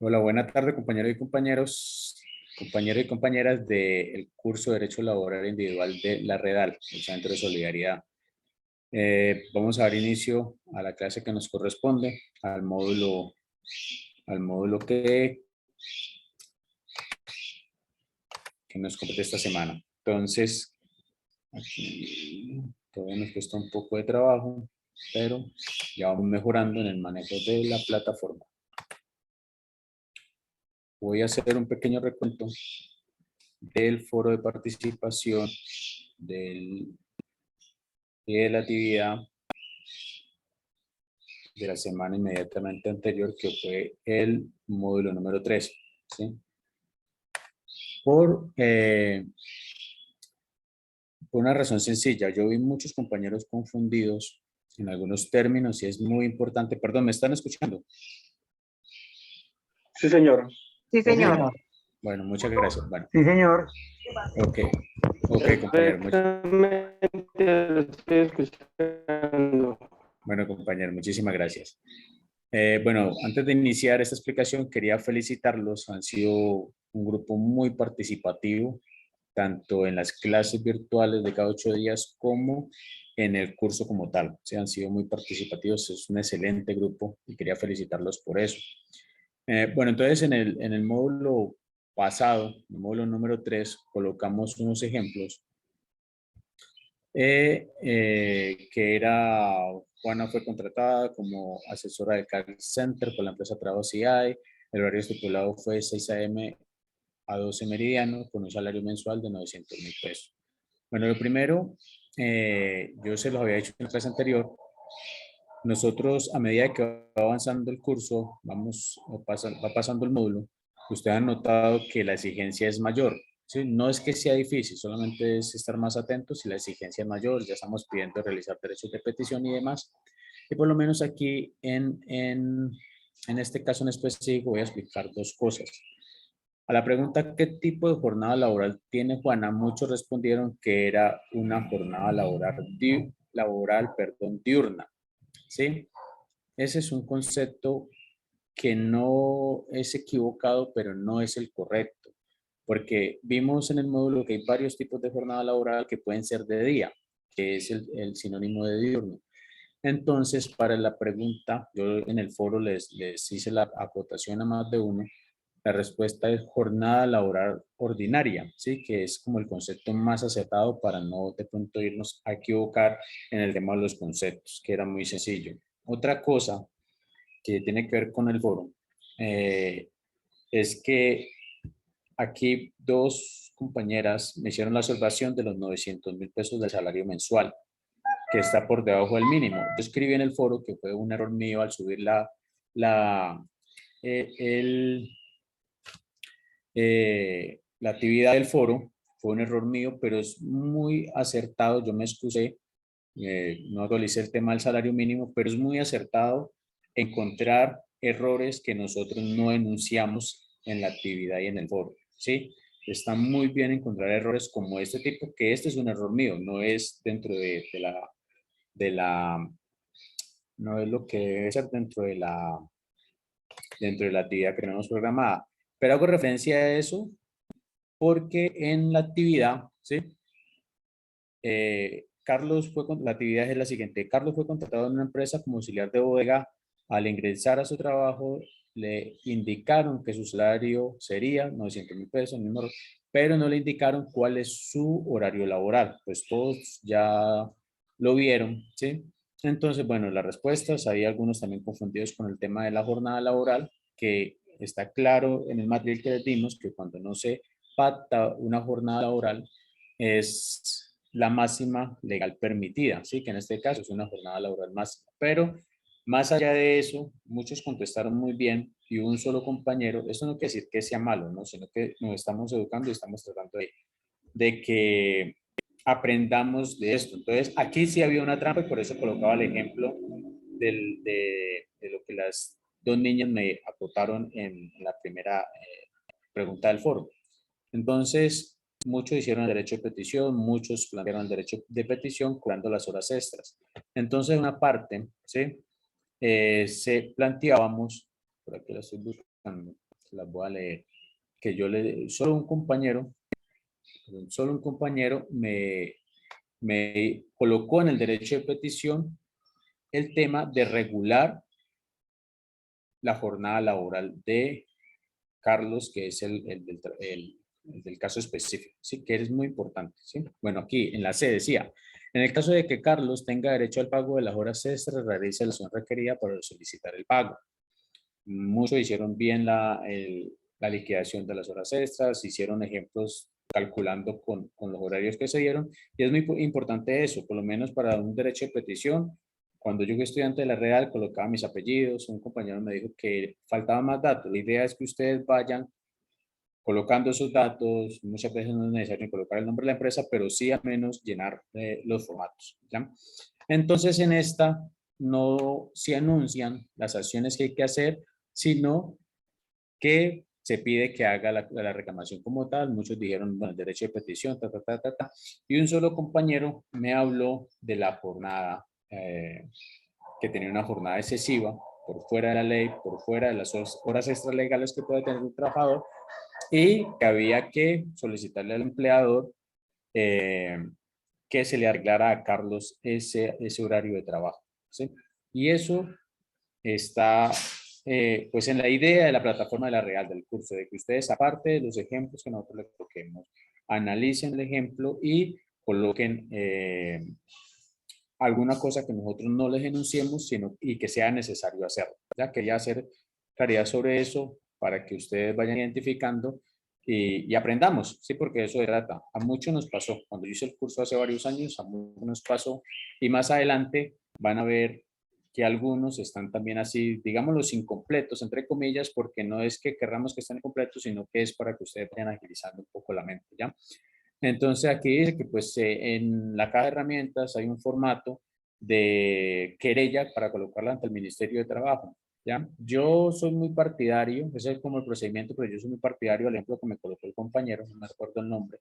Hola, buena tarde, compañeros y compañeros y compañeras del curso de Derecho Laboral Individual de la Redal, el Centro de Solidaridad. Vamos a dar inicio a la clase que nos corresponde, al módulo que nos compete esta semana. Entonces, aquí todavía nos cuesta un poco de trabajo, pero ya vamos mejorando en el manejo de la plataforma. Voy a hacer un pequeño recuento del foro de participación y de la actividad de la semana inmediatamente anterior, que fue el módulo número 3. ¿Sí? Por una razón sencilla, yo vi muchos compañeros confundidos en algunos términos y es muy importante. Perdón, ¿me están escuchando? Sí, señor. Sí, Ok, señor. bueno, muchas gracias. Bueno, Sí, señor. ok, compañero. Perfectamente lo estoy escuchando. Bueno, compañero, muchísimas gracias. Bueno, antes de iniciar esta explicación, quería felicitarlos. Han sido un grupo muy participativo, tanto en las clases virtuales de cada 8 días como en el curso como tal. Sí, han sido muy participativos, es un excelente grupo y quería felicitarlos por eso. Bueno, entonces en el módulo pasado, el módulo número 3, colocamos unos ejemplos que era, Juana fue contratada como asesora de call center por la empresa Trabajo CI. El horario estipulado fue 6 a.m. a 12 meridiano con un salario mensual de 900.000 pesos. Bueno, lo primero, yo se los había dicho en la clase anterior. Nosotros, a medida que va avanzando el curso, va pasando el módulo, ustedes han notado que la exigencia es mayor. ¿Sí? No es que sea difícil, solamente es estar más atentos y la exigencia es mayor. Ya estamos pidiendo realizar derechos de petición y demás. Y por lo menos aquí, en este caso en específico, voy a explicar dos cosas. A la pregunta ¿qué tipo de jornada laboral tiene Juana? Muchos respondieron que era una jornada laboral, diurna. ¿Sí? Ese es un concepto que no es equivocado, pero no es el correcto, porque vimos en el módulo que hay varios tipos de jornada laboral que pueden ser de día, que es el sinónimo de diurno. Entonces, para la pregunta, yo en el foro les hice la acotación a más de uno. La respuesta es jornada laboral ordinaria, ¿sí? Que es como el concepto más acertado para no de pronto irnos a equivocar en el tema de los conceptos, que era muy sencillo. Otra cosa que tiene que ver con el foro es que aquí dos compañeras me hicieron la observación de los 900.000 pesos del salario mensual, que está por debajo del mínimo. Yo escribí en el foro que fue un error mío al subir eh, el, la actividad del foro. Fue un error mío, pero es muy acertado. Yo me excusé, no actualicé el tema del salario mínimo, pero es muy acertado encontrar errores que nosotros no enunciamos en la actividad y en el foro, ¿sí? Está muy bien encontrar errores como este tipo, que este es un error mío, no es dentro de la, no es lo que debe ser dentro de la actividad que tenemos programada. Pero hago referencia a eso porque en la actividad, ¿sí? La actividad es la siguiente. Carlos fue contratado en una empresa como auxiliar de bodega. Al ingresar a su trabajo, le indicaron que su salario sería 900.000 pesos, pero no le indicaron cuál es su horario laboral. Pues todos ya lo vieron, ¿sí? Entonces, bueno, las respuestas, hay algunos también confundidos con el tema de la jornada laboral, que está claro en el material que les dimos, que cuando no se pacta una jornada laboral, es la máxima legal permitida, ¿sí? Que en este caso es una jornada laboral máxima. Pero más allá de eso, muchos contestaron muy bien y un solo compañero, eso no quiere decir que sea malo, ¿no? Sino que nos estamos educando y estamos tratando de que aprendamos de esto. Entonces, aquí sí había una trampa y por eso colocaba el ejemplo de lo que las dos niñas me acotaron en la primera pregunta del foro. Entonces, muchos hicieron el derecho de petición, muchos plantearon el derecho de petición cobrando las horas extras. Entonces, una parte, ¿sí? Se planteábamos, por aquí la estoy buscando, se las voy a leer, que solo un compañero me colocó en el derecho de petición el tema de regular la jornada laboral de Carlos, que es el del caso específico, ¿sí? Que es muy importante, ¿sí? Bueno, aquí en la C decía, en el caso de que Carlos tenga derecho al pago de las horas extras, realice la acción requerida para solicitar el pago. Muchos hicieron bien la liquidación de las horas extras, hicieron ejemplos calculando con los horarios que se dieron, y es muy importante eso, por lo menos para un derecho de petición. Cuando yo fui estudiante de la Real, colocaba mis apellidos, un compañero me dijo que faltaba más datos. La idea es que ustedes vayan colocando esos datos, muchas veces no es necesario colocar el nombre de la empresa, pero sí al menos llenar los formatos, ¿ya? Entonces en esta no se anuncian las acciones que hay que hacer, sino que se pide que haga la reclamación como tal. Muchos dijeron, bueno, el derecho de petición, y un solo compañero me habló de la jornada, que tenía una jornada excesiva, por fuera de la ley, por fuera de las horas extralegales que puede tener un trabajador, y que había que solicitarle al empleador que se le arreglara a Carlos ese horario de trabajo, ¿sí? Y eso está pues en la idea de la plataforma de la Real del curso, de que ustedes, aparte de los ejemplos que nosotros les coloquemos, analicen el ejemplo y coloquen alguna cosa que nosotros no les enunciemos, sino y que sea necesario hacerlo. Ya quería hacer claridad sobre eso para que ustedes vayan identificando y aprendamos, ¿sí? Porque de eso se trata. A muchos nos pasó, cuando yo hice el curso hace varios años, a muchos nos pasó, y más adelante van a ver que algunos están también así, digamos, los incompletos, entre comillas, porque no es que querramos que estén completos, sino que es para que ustedes vayan agilizando un poco la mente, ¿ya? Entonces aquí dice que pues en la caja de herramientas hay un formato de querella para colocarla ante el Ministerio de Trabajo, ¿ya? Yo soy muy partidario, ese es como el procedimiento, pero yo soy muy partidario, al ejemplo que me colocó el compañero, no me acuerdo el nombre,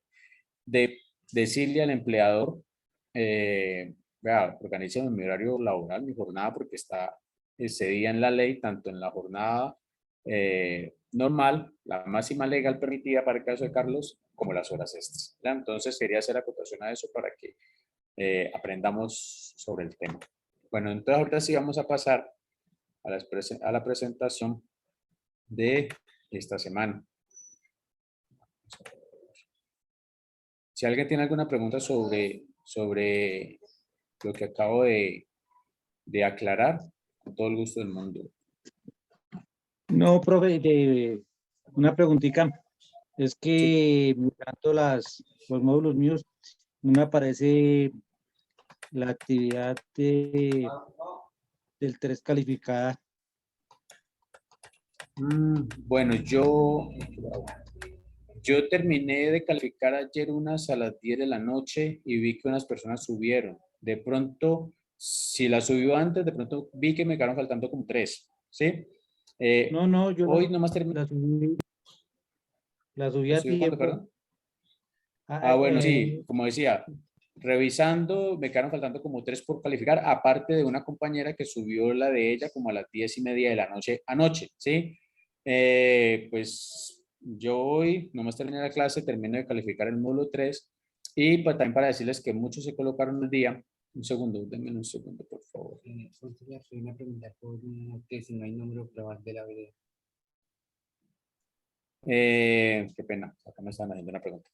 de decirle al empleador, vea, organice mi horario laboral, mi jornada, porque está excedida en la ley, tanto en la jornada normal, la máxima legal permitida para el caso de Carlos, como las horas extras, ¿ya? Entonces quería hacer acotación a eso para que aprendamos sobre el tema. Bueno, entonces ahorita sí vamos a pasar a la presentación de esta semana. Si alguien tiene alguna pregunta sobre lo que acabo de aclarar, con todo el gusto del mundo. No, profe, una preguntita. Es Sí. que mirando los módulos míos, no me aparece la actividad del 3 calificada. Bueno, yo terminé de calificar ayer unas a las 10 de la noche y vi que unas personas subieron. De pronto, si la subió antes, de pronto vi que me quedaron faltando como 3, ¿sí? No, yo Hoy nomás terminé. la subí ¿La a subió cuándo, tiempo. perdón? Ah, bueno, sí, como decía, revisando, me quedaron faltando como 3 por calificar, aparte de una compañera que subió la de ella como a las 10:30 de la noche anoche, ¿sí? Pues yo hoy, nomás terminé la clase, termino de calificar el módulo 3 y pues, también para decirles que muchos se colocaron el día. Un segundo, denme un segundo, por favor. Una pregunta por que si no hay número global de la vida. Qué pena, acá me están haciendo una pregunta.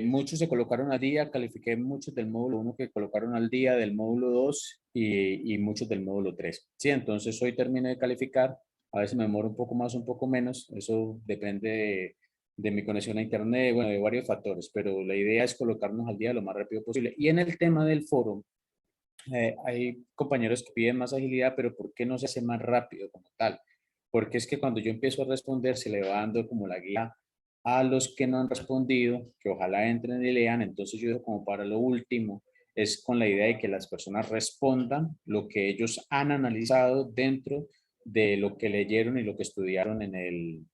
Muchos se colocaron al día, califiqué muchos del módulo 1 que colocaron al día, del módulo 2 y muchos del módulo 3. Sí, entonces hoy terminé de calificar, a veces me demoro un poco más, un poco menos, eso depende de mi conexión a internet, bueno, de varios factores, pero la idea es colocarnos al día lo más rápido posible. Y en el tema del foro, hay compañeros que piden más agilidad, pero ¿por qué no se hace más rápido como tal? Porque es que cuando yo empiezo a responder se le va dando como la guía a los que no han respondido, que ojalá entren y lean. Entonces yo digo como para lo último, es con la idea de que las personas respondan lo que ellos han analizado dentro de lo que leyeron y lo que estudiaron en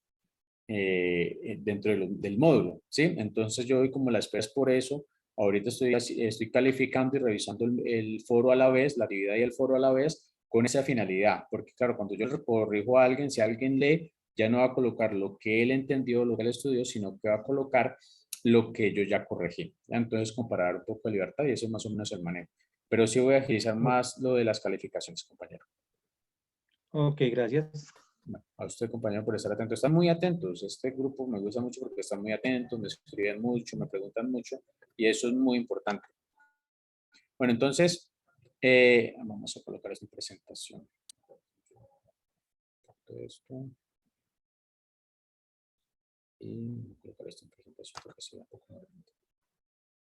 dentro del módulo, ¿sí? Entonces yo doy como las espera por eso. Ahorita estoy calificando y revisando el foro a la vez, la actividad y el foro a la vez, con esa finalidad, porque claro, cuando yo le corrijo a alguien, si alguien lee, ya no va a colocar lo que él entendió, lo que él estudió, sino que va a colocar lo que yo ya corregí. ¿Ya? Entonces, comparar un poco de libertad y eso es más o menos el manejo. Pero sí voy a agilizar más lo de las calificaciones, compañero. Ok, gracias. A usted, compañero, por estar atento. Están muy atentos. Este grupo me gusta mucho porque están muy atentos, me escriben mucho, me preguntan mucho y eso es muy importante. Bueno, entonces, vamos a colocar esta presentación. Esto. Y voy a colocar esto en presentación porque se ve un poco más lento.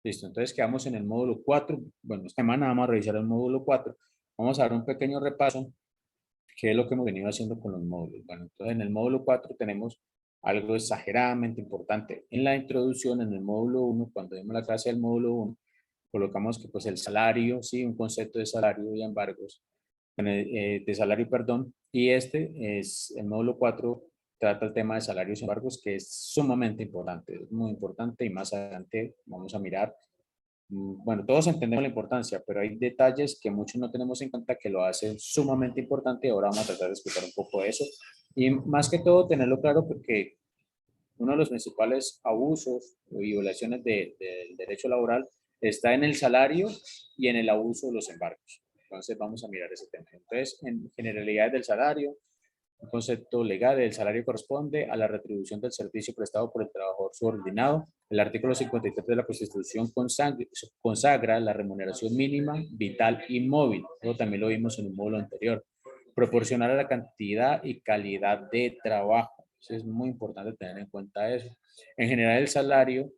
Listo, entonces quedamos en el módulo 4. Bueno, esta semana vamos a revisar el módulo 4. Vamos a dar un pequeño repaso, qué es lo que hemos venido haciendo con los módulos. Bueno, entonces en el módulo 4 tenemos algo exageradamente importante. En la introducción, en el módulo 1, cuando vimos la clase del módulo 1, colocamos que pues el salario, sí, un concepto de salario y embargos, de salario, perdón, y este es el módulo 4 trata el tema de salarios y embargos, que es sumamente importante, es muy importante y más adelante vamos a mirar. Bueno, todos entendemos la importancia, pero hay detalles que muchos no tenemos en cuenta que lo hacen sumamente importante y ahora vamos a tratar de explicar un poco de eso. Y más que todo, tenerlo claro porque uno de los principales abusos y violaciones del derecho laboral está en el salario y en el abuso de los embargos. Entonces vamos a mirar ese tema. Entonces, en generalidades del salario, un concepto legal, el salario corresponde a la retribución del servicio prestado por el trabajador subordinado. El artículo 53 de la Constitución consagra la remuneración mínima, vital y móvil. Eso también lo vimos en un módulo anterior. Proporcional a la cantidad y calidad de trabajo. Eso es muy importante tener en cuenta eso. En general, el salario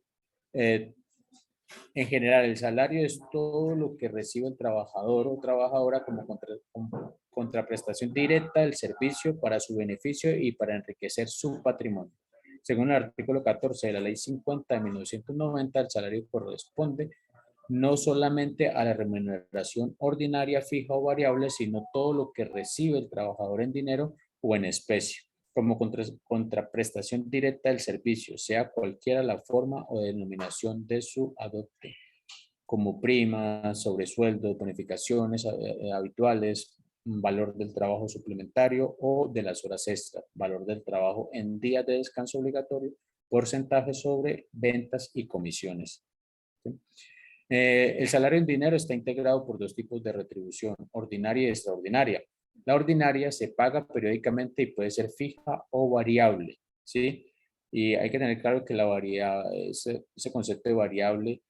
es todo lo que recibe el trabajador o trabajadora como contraprestación directa del servicio para su beneficio y para enriquecer su patrimonio. Según el artículo 14 de la Ley 50 de 1990, el salario corresponde no solamente a la remuneración ordinaria, fija o variable, sino todo lo que recibe el trabajador en dinero o en especie, como contraprestación directa del servicio, sea cualquiera la forma o denominación de su adopte, como primas, sobresueldo, bonificaciones habituales, valor del trabajo suplementario o de las horas extras, valor del trabajo en días de descanso obligatorio, porcentaje sobre ventas y comisiones. ¿Sí? El salario en dinero está integrado por dos tipos de retribución, ordinaria y extraordinaria. La ordinaria se paga periódicamente y puede ser fija o variable, ¿sí? Y hay que tener claro que ese concepto de variable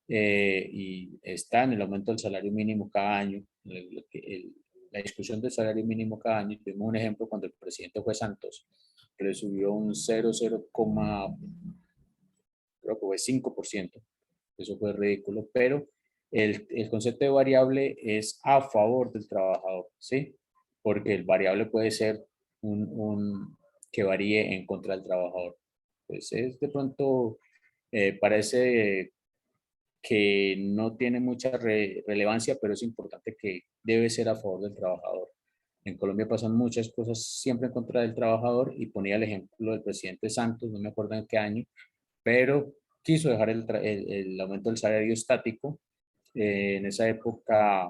y está en el aumento del salario mínimo cada año. La discusión del salario mínimo cada año, tuvimos un ejemplo cuando el presidente fue Santos, que le subió un 0,0, creo que fue 5%. Eso fue ridículo, pero el concepto de variable es a favor del trabajador, ¿sí? Porque el variable puede ser que varíe en contra del trabajador. Pues es de pronto, parece que no tiene mucha relevancia, pero es importante que debe ser a favor del trabajador. En Colombia pasan muchas cosas siempre en contra del trabajador y ponía el ejemplo del presidente Santos, no me acuerdo en qué año, pero quiso dejar el aumento del salario estático. En esa época,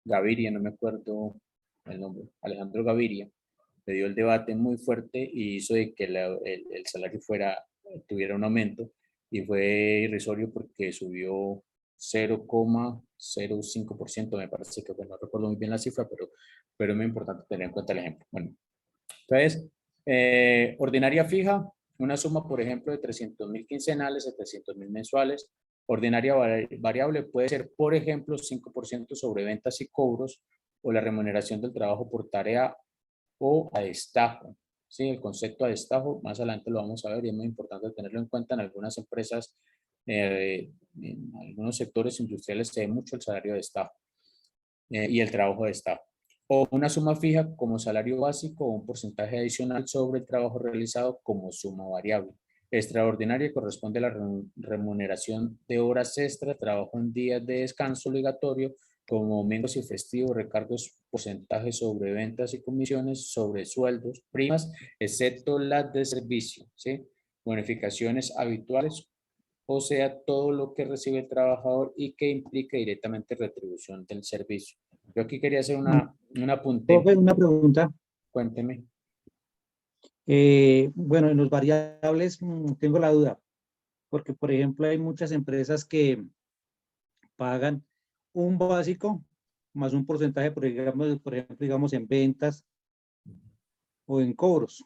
Gaviria, no me acuerdo el nombre, Alejandro Gaviria, le dio el debate muy fuerte y hizo de que el salario tuviera un aumento y fue irrisorio porque subió 0,05%, me parece que, bueno, no recuerdo muy bien la cifra, pero es muy importante tener en cuenta el ejemplo. Bueno, entonces, ordinaria fija, una suma, por ejemplo, de 300.000 quincenales, 700.000 mensuales. Ordinaria variable puede ser, por ejemplo, 5% sobre ventas y cobros o la remuneración del trabajo por tarea o a destajo. Sí, el concepto a destajo, más adelante lo vamos a ver y es muy importante tenerlo en cuenta. En algunas empresas, en algunos sectores industriales se ve mucho el salario de destajo y el trabajo de destajo. O una suma fija como salario básico o un porcentaje adicional sobre el trabajo realizado como suma variable. Extraordinaria corresponde a la remuneración de horas extras, trabajo en días de descanso obligatorio, como domingos y festivos, recargos, porcentajes sobre ventas y comisiones, sobre sueldos, primas, excepto las de servicio, ¿sí? Bonificaciones habituales, o sea, todo lo que recibe el trabajador y que implique directamente retribución del servicio. Yo aquí quería hacer un apunte. Profe, una pregunta. Cuénteme. Bueno, en los variables tengo la duda, porque por ejemplo hay muchas empresas que pagan un básico más un porcentaje, por ejemplo, digamos en ventas o en cobros.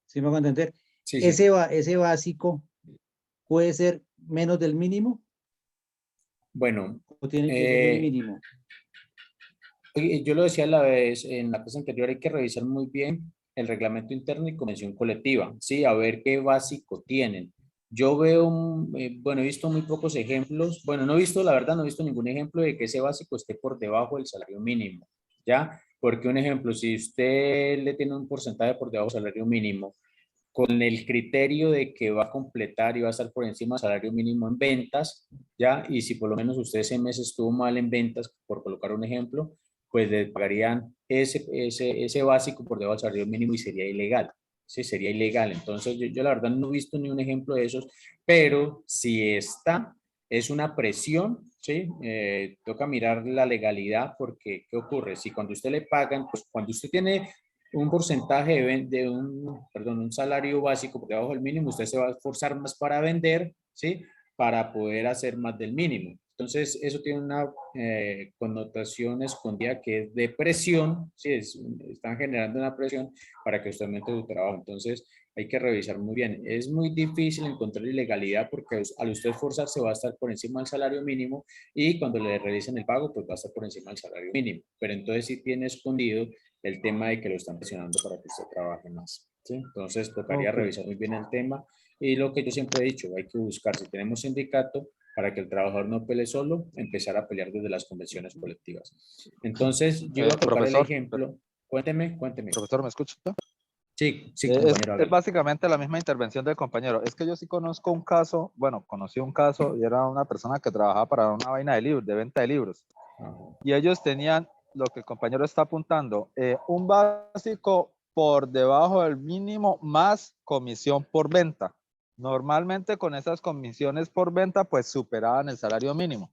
¿Sí me van a entender? Sí, sí. Ese básico puede ser menos del mínimo Bueno, o tiene que ser el mínimo. yo lo decía la vez, en la clase anterior, hay que revisar muy bien el reglamento interno y convención colectiva, ¿sí? A ver qué básico tienen. Yo veo, bueno, he visto muy pocos ejemplos, bueno, no he visto, la verdad, no he visto ningún ejemplo de que ese básico esté por debajo del salario mínimo, ¿ya? Porque un ejemplo, si usted le tiene un porcentaje por debajo del salario mínimo, con el criterio de que va a completar y va a estar por encima del salario mínimo en ventas, ¿ya? Y si por lo menos usted ese mes estuvo mal en ventas, por colocar un ejemplo, pues le pagarían ese básico por debajo del salario mínimo y sería ilegal. Sí, sería ilegal. Entonces, yo la verdad no he visto ni un ejemplo de esos, pero si está, es una presión, ¿sí? Toca mirar la legalidad porque, ¿qué ocurre? Si cuando usted le pagan, pues cuando usted tiene un porcentaje perdón, un salario básico por debajo del mínimo, usted se va a esforzar más para vender, ¿sí? Para poder hacer más del mínimo. Entonces, eso tiene una connotación escondida que es de presión, ¿sí? Están generando una presión para que usted aumente su trabajo. Entonces, hay que revisar muy bien. Es muy difícil encontrar ilegalidad porque al usted esforzarse va a estar por encima del salario mínimo y cuando le realicen el pago, pues va a estar por encima del salario mínimo. Pero entonces sí tiene escondido el tema de que lo están presionando para que usted trabaje más, ¿sí? Entonces tocaría Ok, revisar muy bien el tema y lo que yo siempre he dicho, hay que buscar, si tenemos sindicato, para que el trabajador no pelee solo, empezar a pelear desde las convenciones colectivas. Entonces, yo iba a colocar el ejemplo, cuénteme. Profesor, ¿me escucha? Sí, sí, Es, compañero, es hágale. básicamente la misma intervención del compañero. Es que yo sí conozco un caso, bueno, conocí un caso y era una persona que trabajaba para una vaina de libros, de venta de libros. Ajá. Y ellos tenían lo que el compañero está apuntando, un básico por debajo del mínimo más comisión por venta. Normalmente con esas comisiones por venta pues superaban el salario mínimo.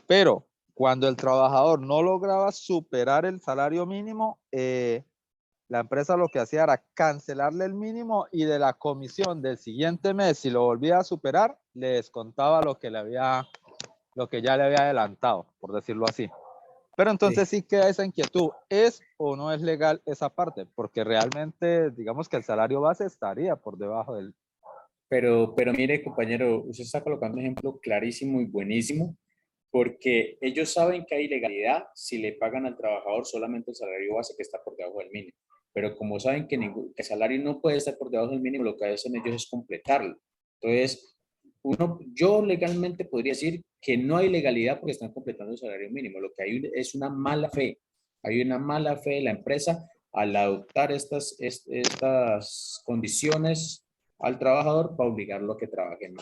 Pero cuando el trabajador no lograba superar el salario mínimo, la empresa lo que hacía era cancelarle el mínimo y de la comisión del siguiente mes, si lo volvía a superar, le descontaba lo que ya le había adelantado, por decirlo así. Pero entonces Sí. sí queda esa inquietud, ¿es o no es legal esa parte? Porque realmente, digamos que el salario base estaría por debajo del... Pero mire, compañero, usted está colocando un ejemplo clarísimo y buenísimo, porque ellos saben que hay ilegalidad si le pagan al trabajador solamente el salario base que está por debajo del mínimo. Pero como saben que, que el salario no puede estar por debajo del mínimo, lo que hacen ellos es completarlo. Entonces, yo legalmente podría decir que no hay legalidad porque están completando el salario mínimo. Lo que hay es una mala fe. Hay una mala fe de la empresa al adoptar estas condiciones al trabajador para obligarlo a que trabaje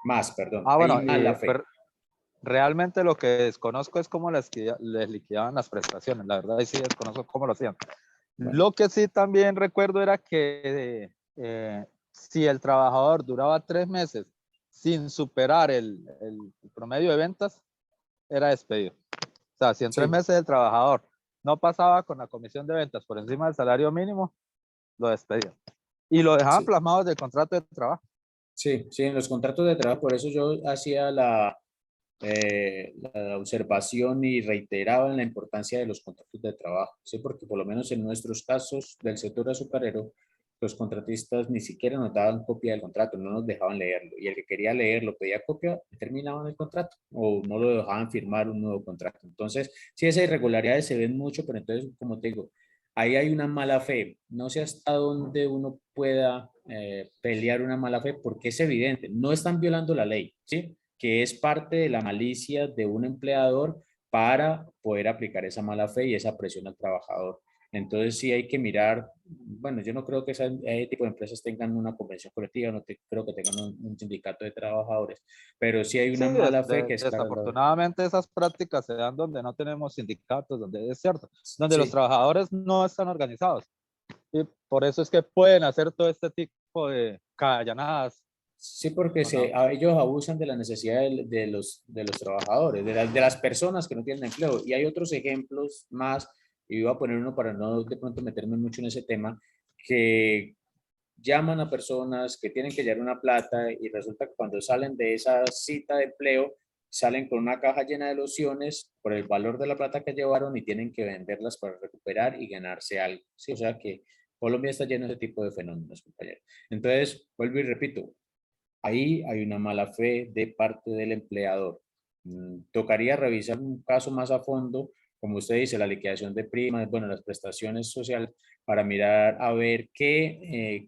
más, perdón. Ah, Hay bueno, mala fe. realmente lo que desconozco es cómo les liquidaban las prestaciones. La verdad, sí desconozco cómo lo hacían. Bueno, Lo que sí también recuerdo era que si el trabajador duraba 3 meses sin superar el promedio de ventas, era despedido. O sea, si en 3 meses sí, el trabajador no pasaba con la comisión de ventas por encima del salario mínimo, lo despedían. Y lo dejaban sí, plasmado del contrato de trabajo. sí, sí, en los contratos de trabajo, por eso yo hacía la observación y reiteraba en la importancia de los contratos de trabajo, ¿sí? Porque por lo menos en nuestros casos del sector azucarero, los contratistas ni siquiera nos daban copia del contrato, no nos dejaban leerlo. Y el que quería leerlo pedía copia, terminaban el contrato o no lo dejaban firmar un nuevo contrato. Entonces, sí, esas irregularidades se ven mucho, pero entonces, como te digo, ahí hay una mala fe. No sé hasta dónde uno pueda pelear una mala fe porque es evidente, no están violando la ley, ¿sí? Que es parte de la malicia de un empleador para poder aplicar esa mala fe y esa presión al trabajador. Entonces sí hay que mirar, bueno, yo no creo que ese tipo de empresas tengan una convención colectiva, no creo que tengan un sindicato de trabajadores, pero sí hay una Sí, mala fe que es clara. desafortunadamente esas prácticas se dan donde no tenemos sindicatos, donde es cierto, donde los Sí, trabajadores no están organizados. Y por eso es que pueden hacer todo este tipo de callanadas Sí, porque ¿o no? ellos abusan de la necesidad de los trabajadores, de las personas que no tienen empleo. Y hay otros ejemplos más, y voy a poner uno para no de pronto meterme mucho en ese tema, que llaman a personas que tienen que llevar una plata y resulta que cuando salen de esa cita de empleo, salen con una caja llena de lociones por el valor de la plata que llevaron y tienen que venderlas para recuperar y ganarse algo. Sí, o sea que Colombia está lleno de ese tipo de fenómenos, compañeros. Entonces, vuelvo y repito, ahí hay una mala fe de parte del empleador. Tocaría revisar un caso más a fondo, como usted dice, la liquidación de primas, bueno, las prestaciones sociales, para mirar a ver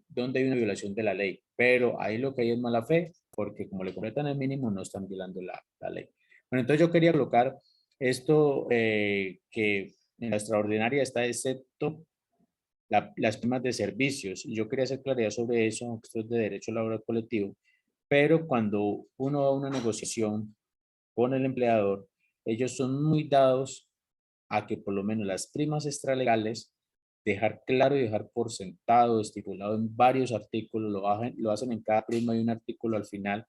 dónde hay una violación de la ley. Pero ahí lo que hay es mala fe, porque como le completan el mínimo, no están violando la ley. Bueno, entonces yo quería colocar esto que en la extraordinaria está excepto las primas de servicios. Y yo quería hacer claridad sobre eso, aunque esto es de derecho laboral colectivo. Pero cuando uno va a una negociación con el empleador, ellos son muy dados a que por lo menos las primas extralegales, dejar claro y dejar por sentado, estipulado en varios artículos, lo hacen en cada prima y un artículo al final,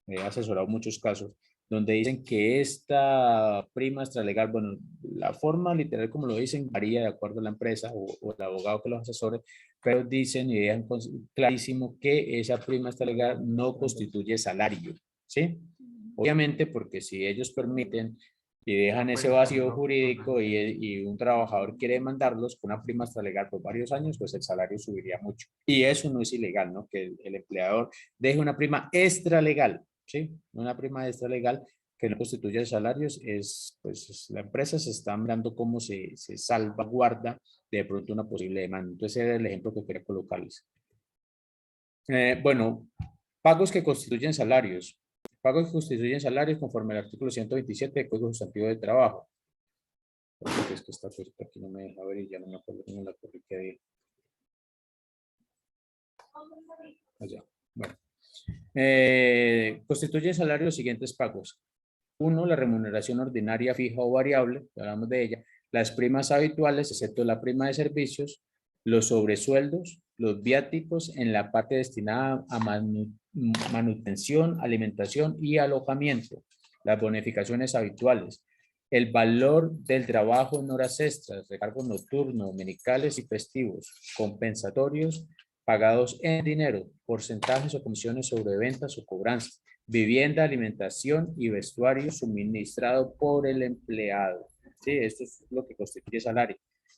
he asesorado muchos casos, donde dicen que esta prima extralegal, bueno, la forma literal como lo dicen varía de acuerdo a la empresa o el abogado que los asesore, pero dicen y dejan clarísimo que esa prima extralegal no constituye salario, ¿sí? Obviamente porque si ellos permiten y dejan ese vacío jurídico y un trabajador quiere demandarlos con una prima extralegal por varios años, pues el salario subiría mucho. Y eso no es ilegal, ¿no? Que el empleador deje una prima extralegal, ¿sí? Una prima extralegal que no constituye salarios, pues la empresa se está mirando cómo se salvaguarda de pronto una posible demanda. Entonces ese era el ejemplo que quería colocarles. Bueno, pagos que constituyen salarios. Pagos que constituyen salarios conforme al artículo 127 del Código Sustantivo de Trabajo. Porque es que esta cosita aquí no me deja ver y ya no me acuerdo cómo la corrí que di. Allá. Bueno. Constituyen salarios los siguientes pagos. Uno, la remuneración ordinaria fija o variable, hablamos de ella, las primas habituales, excepto la prima de servicios, los sobresueldos, los viáticos en la parte destinada a manutención, alimentación y alojamiento, las bonificaciones habituales, el valor del trabajo en horas extras, recargos nocturnos, dominicales y festivos, compensatorios, pagados en dinero, porcentajes o comisiones sobre ventas o cobranzas, vivienda, alimentación y vestuario suministrado por el empleado. Sí, esto es lo que constituye salario.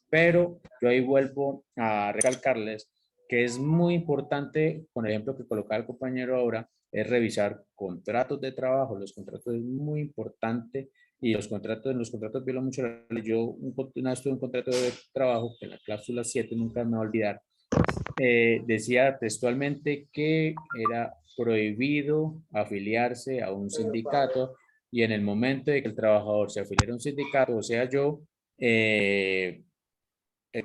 Pero yo ahí vuelvo a recalcarles que es muy importante, por ejemplo, que colocaba el compañero ahora, es revisar contratos de trabajo. Los contratos es muy importante y en los contratos violan mucho la ley. Yo una vez tuve un contrato de trabajo que en la cláusula 7 nunca me va a olvidar. Decía textualmente que era prohibido afiliarse a un sindicato y en el momento de que el trabajador se afiliara a un sindicato, o sea yo, el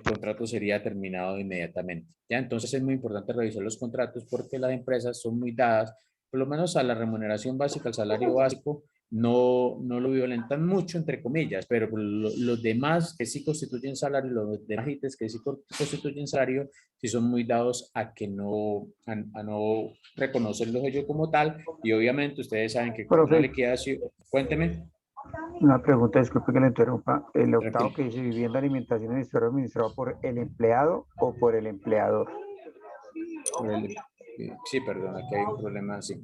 contrato sería terminado inmediatamente. ¿Ya? Entonces es muy importante revisar los contratos porque las empresas son muy dadas, por lo menos a la remuneración básica, al salario básico, no lo violentan mucho, entre comillas, pero los demás que sí constituyen salario, los demás ítems que sí constituyen salario, sí son muy dados a que a no reconocerlos ellos como tal, y obviamente ustedes saben que con una Profe, liquidación, cuénteme, una pregunta, disculpe que le interrumpa. El octavo tranquilo. que dice vivienda, alimentación y vestuario administrado por el empleado o por el empleador. Sí, perdón, aquí hay un problema, sí.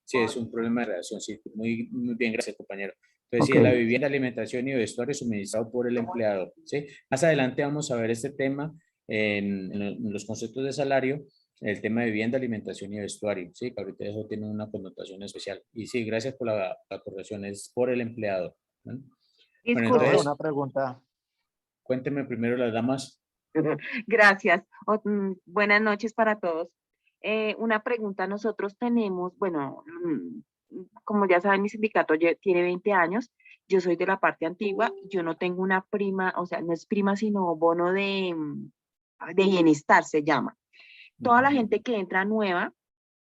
Sí, es un problema de redacción, sí. Muy bien, gracias, compañero. Entonces, Ok, sí, es la vivienda, alimentación y vestuario suministrado por el empleador, ¿sí? Más adelante vamos a ver este tema en los conceptos de salario, el tema de vivienda, alimentación y vestuario, ¿sí? Que ahorita eso tiene una connotación especial. Y sí, gracias por la corrección, es por el empleador, ¿no? Bueno, Profe, Disculpe, entonces, una pregunta. cuénteme primero las damas. gracias. Buenas noches para todos. Una pregunta, nosotros tenemos, bueno, como ya saben, mi sindicato tiene 20 años, yo soy de la parte antigua, yo no tengo una prima, o sea, no es prima, sino bono de bienestar se llama. Toda la gente que entra nueva,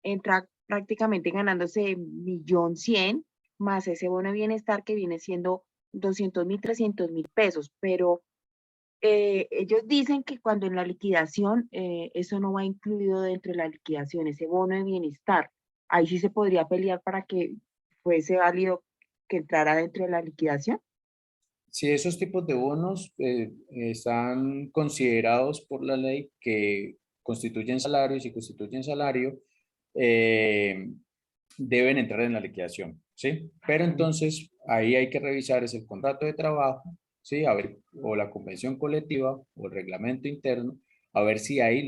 entra prácticamente ganándose 1.100.000 más ese bono de bienestar que viene siendo 200.000, 300.000 pesos, pero ellos dicen que cuando en la liquidación, eso no va incluido dentro de la liquidación, ese bono de bienestar. ahí sí se podría pelear para que fuese válido que entrara dentro de la liquidación. Si esos tipos de bonos están considerados por la ley que constituyen salario, y si constituyen salario, eh, deben entrar en la liquidación, ¿sí? Pero entonces ahí hay que revisar es el contrato de trabajo, ¿sí? A ver, o la convención colectiva o el reglamento interno, a ver si ahí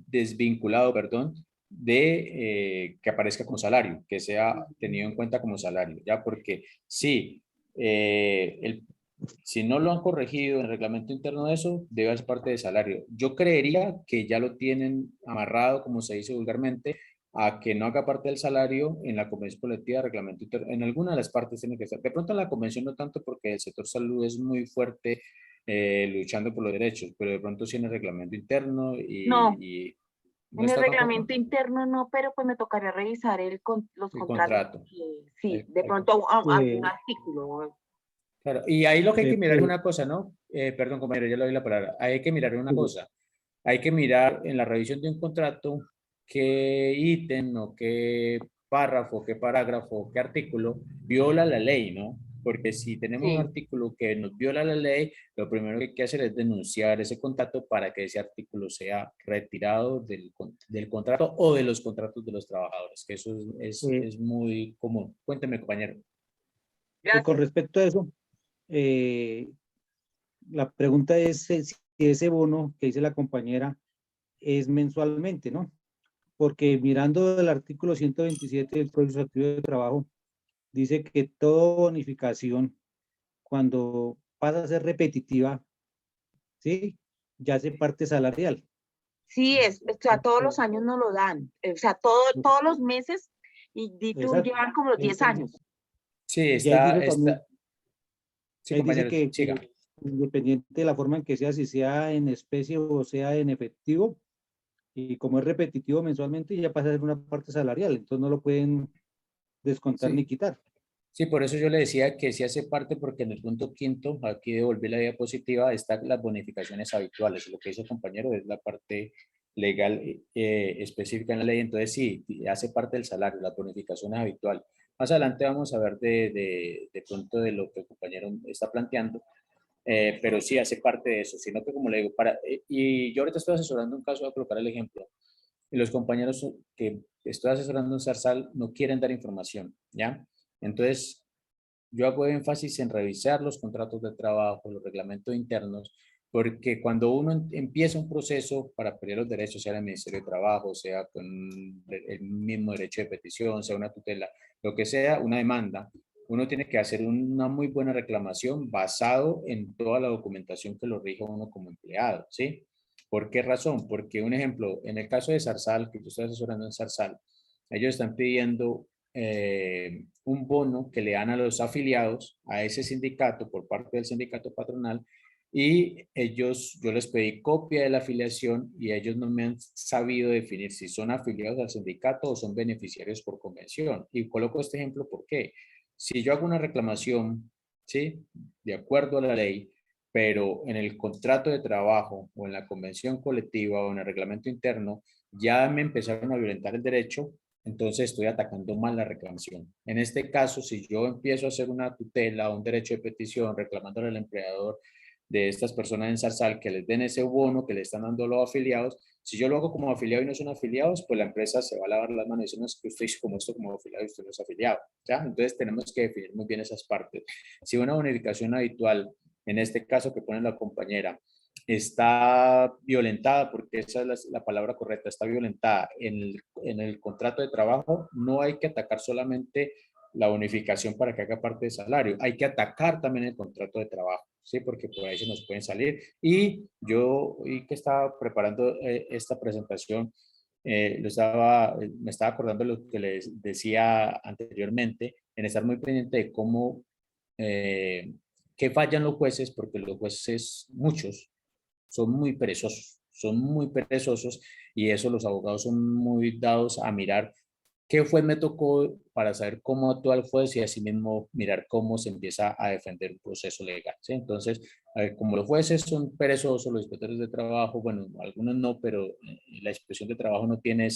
desvinculado, perdón, de que aparezca como salario, que sea tenido en cuenta como salario, ¿ya? Porque sí, si no lo han corregido en el reglamento interno de eso, debe ser parte de salario. Yo creería que ya lo tienen amarrado, como se dice vulgarmente, a que no haga parte del salario en la convención colectiva, reglamento interno. En alguna de las partes tiene que estar. De pronto en la convención no tanto porque el sector salud es muy fuerte luchando por los derechos, pero de pronto sí en el reglamento interno No, y no en el está tampoco reglamento interno no, pero pues me tocaría revisar los el contratos. contrato. Sí, de pronto algún artículo. Claro, y ahí lo que hay que mirar es Pero, una cosa, ¿no? Perdón, compañero, ya le doy la palabra. Ahí hay que mirar una cosa. Hay que mirar en la revisión de un contrato qué ítem o qué párrafo, qué parágrafo, qué artículo viola la ley, ¿no? Porque si tenemos un Sí. artículo que nos viola la ley, lo primero que hay que hacer es denunciar ese contrato para que ese artículo sea retirado del contrato o de los contratos de los trabajadores, que eso es muy común. Cuénteme, compañero. con Gracias. respecto a eso, la pregunta es si ese bono que dice la compañera es mensualmente, ¿no? Porque mirando el artículo 127 del Código Administrativo de Trabajo, dice que toda bonificación, cuando pasa a ser repetitiva, ¿sí? Ya hace parte salarial. Sí, o sea, todos los años nos lo dan. O sea, todos los meses y tú Exacto. llevan como los 10 años. Entonces, Sí, y ahí dice también, sí, ahí dice compañero, que siga. independiente de la forma en que sea, si sea en especie o sea en efectivo, y como es repetitivo mensualmente, ya pasa a ser una parte salarial, entonces no lo pueden descontar ni Sí. quitar. Sí, por eso yo le decía que sí hace parte, porque en el punto quinto, aquí devolví la diapositiva, están las bonificaciones habituales. Lo que dice el compañero es la parte legal específica en la ley. Entonces sí, hace parte del salario, las bonificaciones habituales. Más adelante vamos a ver de pronto de lo que el compañero está planteando, pero sí hace parte de eso. Sino que como le digo, y yo ahorita estoy asesorando un caso, voy a colocar el ejemplo, y los compañeros que estoy asesorando en Zarzal no quieren dar información, ¿ya? Entonces, yo hago énfasis en revisar los contratos de trabajo, los reglamentos internos, porque cuando uno empieza un proceso para pelear los derechos, sea en el Ministerio de Trabajo, sea con el mismo derecho de petición, sea una tutela, lo que sea, una demanda, uno tiene que hacer una muy buena reclamación basado en toda la documentación que lo rija uno como empleado, ¿sí? ¿Por qué razón? Porque un ejemplo, en el caso de Zarzal, que yo estoy asesorando en Zarzal, ellos están pidiendo un bono que le dan a los afiliados a ese sindicato por parte del sindicato patronal, y yo les pedí copia de la afiliación y ellos no me han sabido definir si son afiliados al sindicato o son beneficiarios por convención. Y coloco este ejemplo porque si yo hago una reclamación, ¿sí? De acuerdo a la ley, pero en el contrato de trabajo o en la convención colectiva o en el reglamento interno ya me empezaron a violentar el derecho, entonces estoy atacando mal la reclamación. En este caso, si yo empiezo a hacer una tutela o un derecho de petición reclamándole al empleador de estas personas en Zarzal que les den ese bono que le están dando a los afiliados, si yo lo hago como afiliado y no son afiliados, pues la empresa se va a lavar las manos y diciendo que usted hizo como esto como afiliado y usted no es afiliado, ¿ya? Entonces tenemos que definir muy bien esas partes. Si una bonificación habitual, en este caso que pone la compañera, está violentada, porque esa es la palabra correcta, está violentada en el contrato de trabajo, no hay que atacar solamente la bonificación para que haga parte del salario, hay que atacar también el contrato de trabajo, ¿sí? Porque por ahí se nos pueden salir. Y yo, hoy que estaba preparando esta presentación, me estaba acordando de lo que les decía anteriormente, en estar muy pendiente de cómo, que fallan los jueces, porque los jueces, muchos, son muy perezosos, y eso los abogados son muy dados a mirar qué fue me tocó para saber cómo actúa el juez y así mismo mirar cómo se empieza a defender un proceso legal, ¿sí? Entonces, como los jueces son perezosos, los inspectores de trabajo, bueno, algunos no, pero la inspección de trabajo no tiene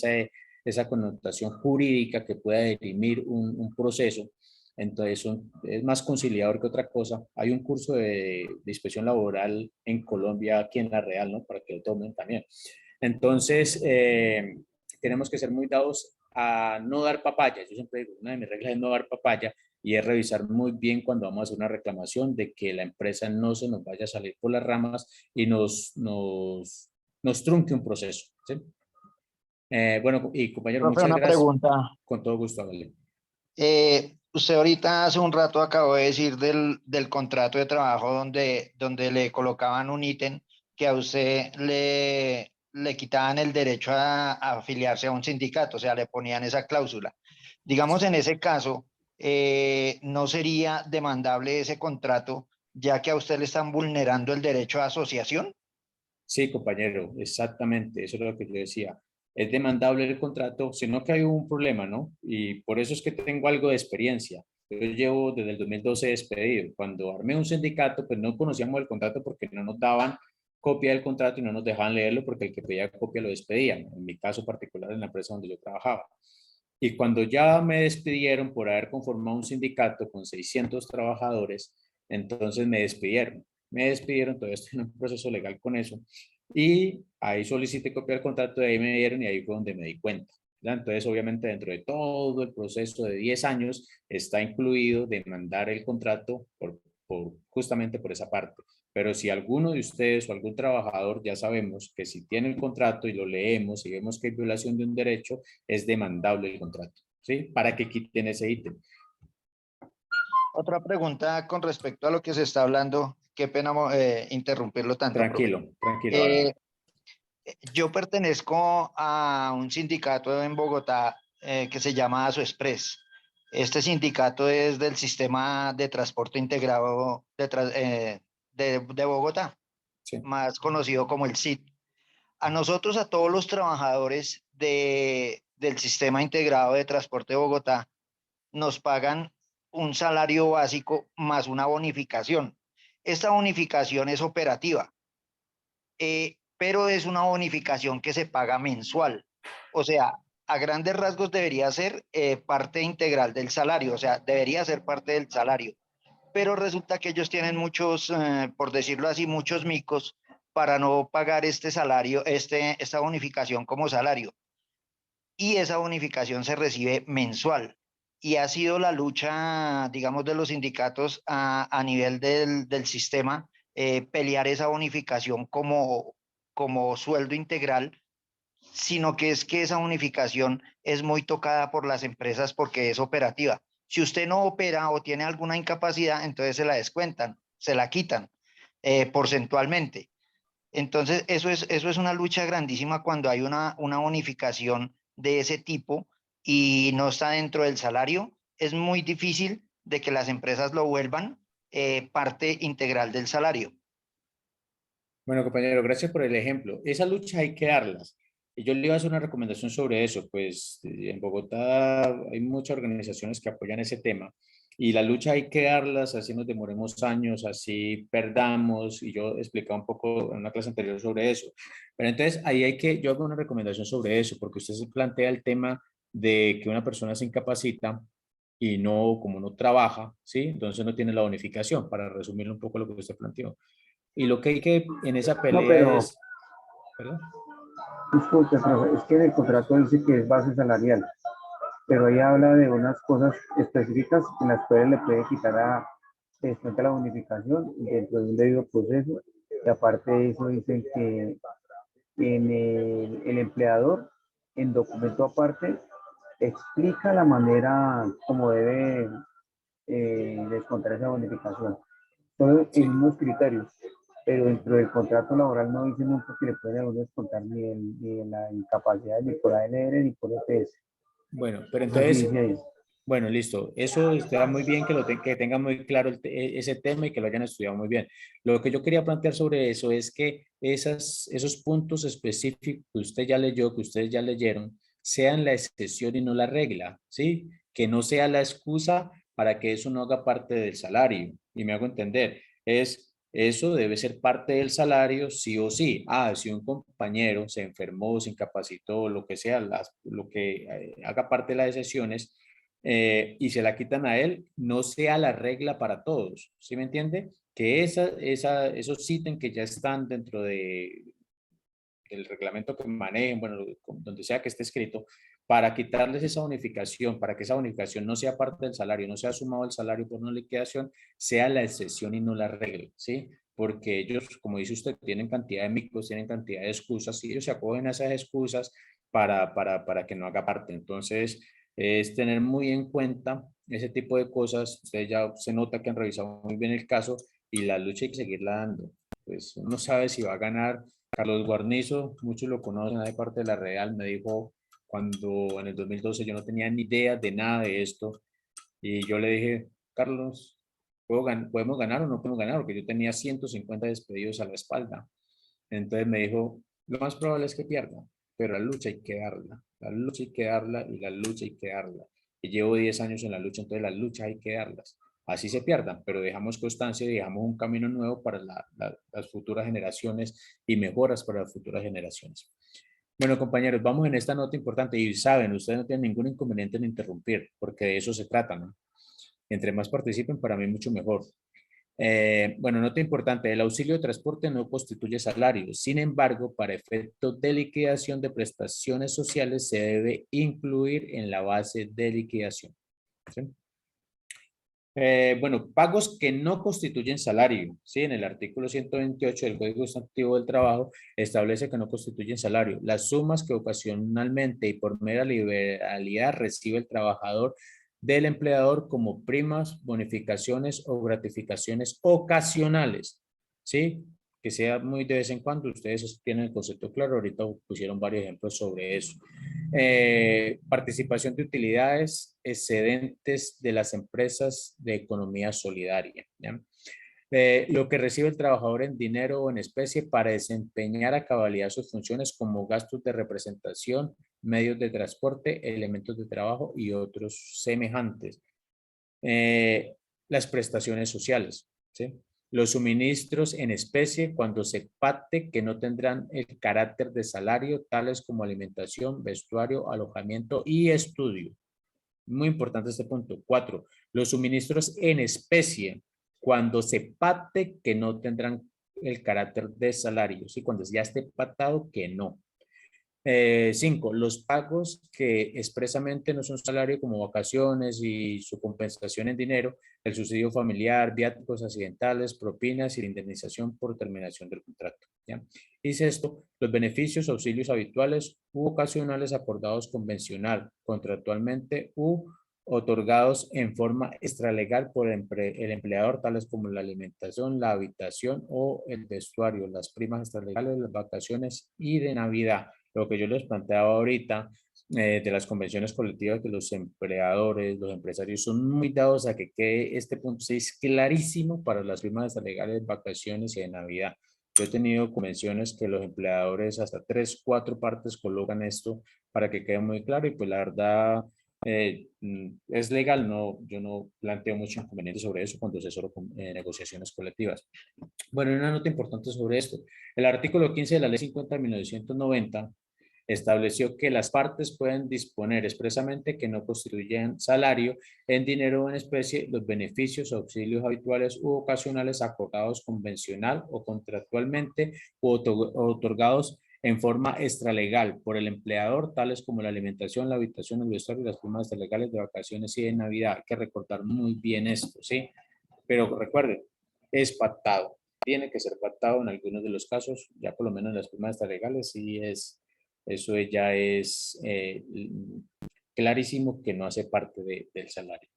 esa connotación jurídica que pueda dirimir un proceso. Entonces es más conciliador que otra cosa. Hay un curso de inspección laboral en Colombia, aquí en La Real, ¿no? Para que lo tomen también. Entonces, tenemos que ser muy dados a no dar papaya. Yo siempre digo, una de mis reglas es no dar papaya y es revisar muy bien cuando vamos a hacer una reclamación de que la empresa no se nos vaya a salir por las ramas y nos trunque un proceso, ¿sí? Bueno, y compañero, Profe, muchas una gracias. pregunta. Con todo gusto, hágale. Usted ahorita hace un rato acabó de decir del contrato de trabajo donde le colocaban un ítem que a usted le quitaban el derecho a afiliarse a un sindicato, o sea, le ponían esa cláusula. Digamos, en ese caso, ¿no sería demandable ese contrato ya que a usted le están vulnerando el derecho a asociación? Sí, compañero, exactamente, eso es lo que yo decía. Es demandable el contrato, sino que hay un problema, ¿no? Y por eso es que tengo algo de experiencia. Yo llevo desde el 2012 despedido. Cuando armé un sindicato, pues no conocíamos el contrato porque no nos daban copia del contrato y no nos dejaban leerlo porque el que pedía copia lo despedían. En mi caso particular, en la empresa donde yo trabajaba. Y cuando ya me despidieron por haber conformado un sindicato con 600 trabajadores, entonces me despidieron. Me despidieron, todavía estoy en un proceso legal con eso. Y ahí solicité copia del contrato, de ahí me dieron y ahí fue donde me di cuenta. ¿Verdad? Entonces, obviamente, dentro de todo el proceso de 10 años está incluido demandar el contrato justamente por esa parte. Pero si alguno de ustedes o algún trabajador, ya sabemos que si tiene el contrato y lo leemos y vemos que hay violación de un derecho, es demandable el contrato, ¿sí? Para que quiten ese ítem. Otra pregunta con respecto a lo que se está hablando. Qué pena interrumpirlo tanto, profe. Tranquilo, tranquilo. Eh, Yo pertenezco a un sindicato en Bogotá que se llama ASOExpress. Este sindicato es del sistema de transporte integrado de Bogotá, Sí. más conocido como el SIT. A nosotros, a todos los trabajadores del sistema integrado de transporte de Bogotá, nos pagan un salario básico más una bonificación. Esta bonificación es operativa. Pero es una bonificación que se paga mensual. O sea, a grandes rasgos debería ser parte integral del salario, o sea, debería ser parte del salario. Pero resulta que ellos tienen muchos, por decirlo así, muchos micos para no pagar este salario, esta bonificación como salario. Y esa bonificación se recibe mensual. Y ha sido la lucha, digamos, de los sindicatos a nivel del sistema, pelear esa bonificación como sueldo integral, sino que es que esa bonificación es muy tocada por las empresas porque es operativa. Si usted no opera o tiene alguna incapacidad, entonces se la descuentan, se la quitan porcentualmente. Entonces, eso es una lucha grandísima cuando hay una bonificación de ese tipo y no está dentro del salario. Es muy difícil de que las empresas lo vuelvan parte integral del salario. Bueno, compañero, gracias por el ejemplo. Esa lucha hay que darlas. Y yo le iba a hacer una recomendación sobre eso, pues en Bogotá hay muchas organizaciones que apoyan ese tema y la lucha hay que darlas, así nos demoremos años, así perdamos, y yo explicaba un poco en una clase anterior sobre eso. Pero entonces ahí yo hago una recomendación sobre eso, porque usted se plantea el tema de que una persona se incapacita y no, como no trabaja, ¿sí? Entonces no tiene la bonificación, para resumirle un poco lo que usted planteó. Y lo que hay que en esa No, pelea pero, es, ¿perdón? disculpe, profe, es que en el contrato dice que es base salarial, pero ahí habla de unas cosas específicas en las cuales le puede quitar se descuenta la bonificación dentro de un debido proceso. Y aparte de eso, dicen que el empleador, en documento aparte, explica la manera como debe descontar esa bonificación. Son en Sí. unos criterios, pero dentro del contrato laboral no dice nunca que le pueden a uno descontar ni de la incapacidad, ni por ANR, ni por EPS. Bueno, pero Eso sí entonces, dice ahí. bueno, listo. Eso está muy bien que tengan muy claro ese tema y que lo hayan estudiado muy bien. Lo que yo quería plantear sobre eso es que esos puntos específicos que usted ya leyó, que ustedes ya leyeron, sean la excepción y no la regla, ¿sí? Que no sea la excusa para que eso no haga parte del salario. Y me hago entender, es Eso debe ser parte del salario, sí o sí. Ah, si un compañero se enfermó, se incapacitó, lo que sea, lo que haga parte de las sesiones y se la quitan a él, no sea la regla para todos. ¿Sí me entiende? Que esos ítems que ya están dentro de el reglamento que manejen, bueno, donde sea que esté escrito, para quitarles esa bonificación, para que esa bonificación no sea parte del salario, no sea sumado al salario por una liquidación, sea la excepción y no la regla, ¿sí? Porque ellos, como dice usted, tienen cantidad de micros, tienen cantidad de excusas, y ellos se acogen a esas excusas para que no haga parte. Entonces, es tener muy en cuenta ese tipo de cosas. Usted ya se nota que han revisado muy bien el caso y la lucha hay que seguirla dando. Pues uno sabe si va a ganar. Carlos Guarnizo, muchos lo conocen de parte de la Real, me dijo cuando en el 2012 yo no tenía ni idea de nada de esto y yo le dije, Carlos, ¿podemos ganar o no podemos ganar? Porque yo tenía 150 despedidos a la espalda. Entonces me dijo, lo más probable es que pierda, pero la lucha hay que darla, la lucha hay que darla y la lucha hay que darla. Y llevo 10 años en la lucha, entonces las luchas hay que darlas. Así se pierdan, pero dejamos constancia y dejamos un camino nuevo para las futuras generaciones y mejoras para las futuras generaciones. Bueno, compañeros, vamos en esta nota importante y saben, ustedes no tienen ningún inconveniente en interrumpir, porque de eso se trata, ¿no? Entre más participen, para mí mucho mejor. Bueno, nota importante, el auxilio de transporte no constituye salario. Sin embargo, para efectos de liquidación de prestaciones sociales se debe incluir en la base de liquidación. ¿Sí? Bueno, pagos que no constituyen salario. ¿Sí? En el artículo 128 del Código Sustantivo del Trabajo establece que no constituyen salario. Las sumas que ocasionalmente y por mera liberalidad recibe el trabajador del empleador como primas, bonificaciones o gratificaciones ocasionales. ¿Sí? Que sea muy de vez en cuando. Ustedes tienen el concepto claro. Ahorita pusieron varios ejemplos sobre eso. Participación de utilidades excedentes de las empresas de economía solidaria. ¿Ya? Lo que recibe el trabajador en dinero o en especie para desempeñar a cabalidad sus funciones como gastos de representación, medios de transporte, elementos de trabajo y otros semejantes. Las prestaciones sociales, ¿sí? Los suministros en especie cuando se pacte que no tendrán el carácter de salario, tales como alimentación, vestuario, alojamiento y estudio. Muy importante este punto. 4. Los suministros en especie cuando se pacte que no tendrán el carácter de salario, ¿sí? Cuando ya esté pactado que no. 5. Los pagos que expresamente no son salario como vacaciones y su compensación en dinero, el subsidio familiar, viáticos accidentales, propinas y la indemnización por terminación del contrato. ¿Ya? Y sexto, los beneficios, auxilios habituales u ocasionales acordados convencional, contractualmente u otorgados en forma extralegal por el empleador, tales como la alimentación, la habitación o el vestuario, las primas extralegales, las vacaciones y de Navidad. Lo que yo les planteaba ahorita de las convenciones colectivas, que los empleadores, los empresarios son muy dados a que quede este punto 6 clarísimo para las firmas legales, vacaciones y de Navidad. Yo he tenido convenciones que los empleadores hasta 3, 4 partes colocan esto para que quede muy claro y pues la verdad es legal, no, yo no planteo mucho inconveniente sobre eso cuando asesoro con negociaciones colectivas. Bueno, una nota importante sobre esto. El artículo 15 de la Ley 50 de 1990 estableció que las partes pueden disponer expresamente que no constituyen salario en dinero o en especie los beneficios, auxilios habituales u ocasionales acordados convencional o contractualmente o otorgados en forma extralegal por el empleador, tales como la alimentación, la habitación, el vestuario y las primas extralegales de vacaciones y de Navidad. Hay que recordar muy bien esto, ¿sí? Pero recuerden, es pactado. Tiene que ser pactado en algunos de los casos, ya por lo menos en las primas extralegales, sí es, eso ya es clarísimo que no hace parte del salario.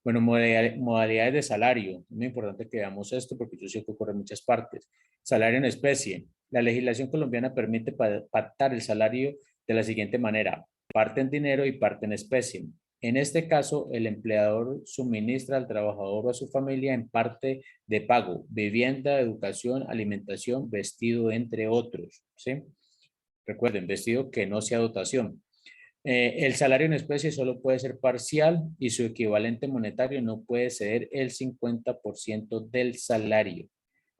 Bueno, modalidades de salario. Es muy importante que veamos esto porque yo sé que ocurre en muchas partes. Salario en especie. La legislación colombiana permite pactar el salario de la siguiente manera: parte en dinero y parte en especie. En este caso, el empleador suministra al trabajador o a su familia en parte de pago, vivienda, educación, alimentación, vestido, entre otros. ¿Sí? Recuerden, vestido que no sea dotación. El salario en especie solo puede ser parcial y su equivalente monetario no puede exceder el 50% del salario.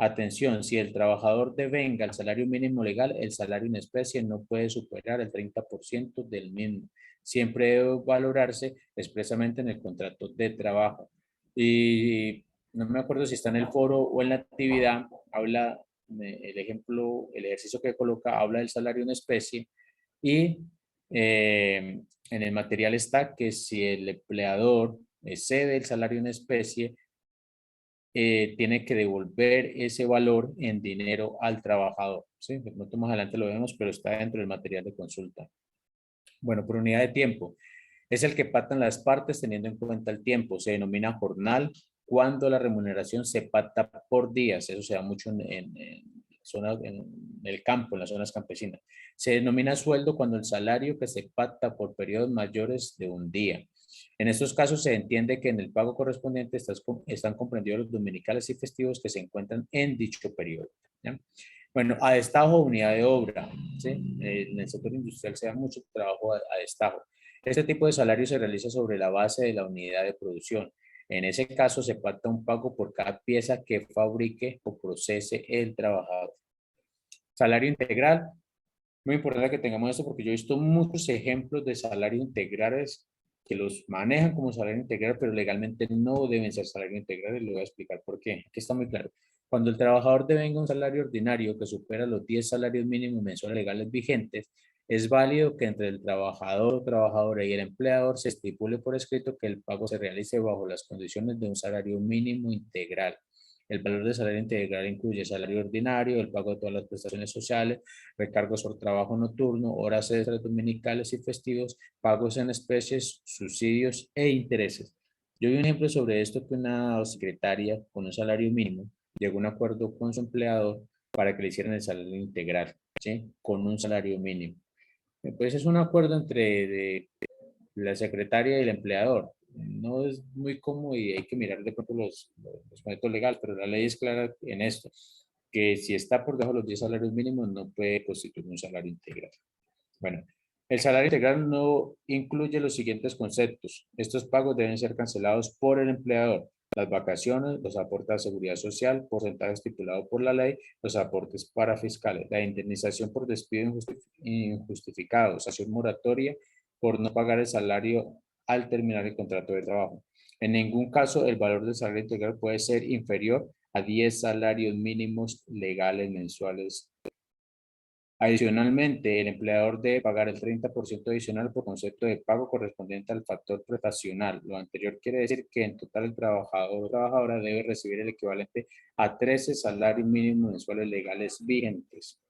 Atención, si el trabajador devenga el salario mínimo legal, el salario en especie no puede superar el 30% del mismo. Siempre debe valorarse expresamente en el contrato de trabajo. Y no me acuerdo si está en el foro o en la actividad, habla, el ejemplo, el ejercicio que coloca, habla del salario en especie y en el material está que si el empleador excede el salario en especie, tiene que devolver ese valor en dinero al trabajador. ¿Sí? De pronto más adelante lo vemos, pero está dentro del material de consulta. Bueno, por unidad de tiempo. Es el que pactan las partes teniendo en cuenta el tiempo. Se denomina jornal cuando la remuneración se pacta por días. Eso se da mucho en el campo, en las zonas campesinas. Se denomina sueldo cuando el salario que se pacta por periodos mayores de un día. En estos casos se entiende que en el pago correspondiente están comprendidos los dominicales y festivos que se encuentran en dicho periodo. ¿Ya? Bueno, a destajo, unidad de obra. ¿Sí? En el sector industrial se da mucho trabajo a destajo. Este tipo de salario se realiza sobre la base de la unidad de producción. En ese caso se pacta un pago por cada pieza que fabrique o procese el trabajador. Salario integral. Muy importante que tengamos esto porque yo he visto muchos ejemplos de salario integrales que los manejan como salario integral, pero legalmente no deben ser salario integral y le voy a explicar por qué. Aquí está muy claro. Cuando el trabajador devenga un salario ordinario que supera los 10 salarios mínimos mensuales legales vigentes, es válido que entre el trabajador o trabajadora y el empleador se estipule por escrito que el pago se realice bajo las condiciones de un salario mínimo integral. El valor del salario integral incluye salario ordinario, el pago de todas las prestaciones sociales, recargos por trabajo nocturno, horas extras dominicales y festivos, pagos en especies, subsidios e intereses. Yo vi un ejemplo sobre esto que una secretaria con un salario mínimo llegó a un acuerdo con su empleador para que le hicieran el salario integral, ¿sí? Con un salario mínimo. Pues es un acuerdo entre la secretaria y el empleador. No es muy cómodo y hay que mirar de pronto los métodos legales, pero la ley es clara en esto, que si está por debajo de los 10 salarios mínimos no puede constituir un salario integral. Bueno, el salario integral no incluye los siguientes conceptos. Estos pagos deben ser cancelados por el empleador. Las vacaciones, los aportes a seguridad social, porcentaje estipulado por la ley, los aportes para fiscales, la indemnización por despido injustificado, sanción moratoria por no pagar el salario al terminar el contrato de trabajo. En ningún caso el valor del salario integral puede ser inferior a 10 salarios mínimos legales mensuales. Adicionalmente, el empleador debe pagar el 30% adicional por concepto de pago correspondiente al factor prestacional. Lo anterior quiere decir que en total el trabajador o trabajadora debe recibir el equivalente a 13 salarios mínimos mensuales legales vigentes.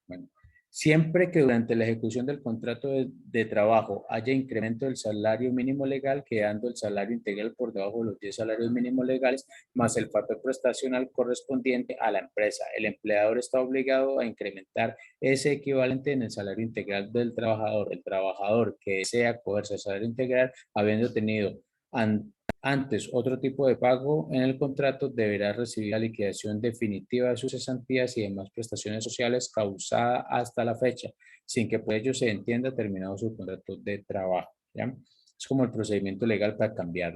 Bueno, siempre que durante la ejecución del contrato de trabajo haya incremento del salario mínimo legal, quedando el salario integral por debajo de los 10 salarios mínimos legales, más el factor prestacional correspondiente a la empresa. El empleador está obligado a incrementar ese equivalente en el salario integral del trabajador. El trabajador que desea acogerse al salario integral, habiendo tenido antes otro tipo de pago en el contrato, deberá recibir la liquidación definitiva de sus cesantías y demás prestaciones sociales causadas hasta la fecha, sin que por ello se entienda terminado su contrato de trabajo. ¿Ya? Es como el procedimiento legal para cambiar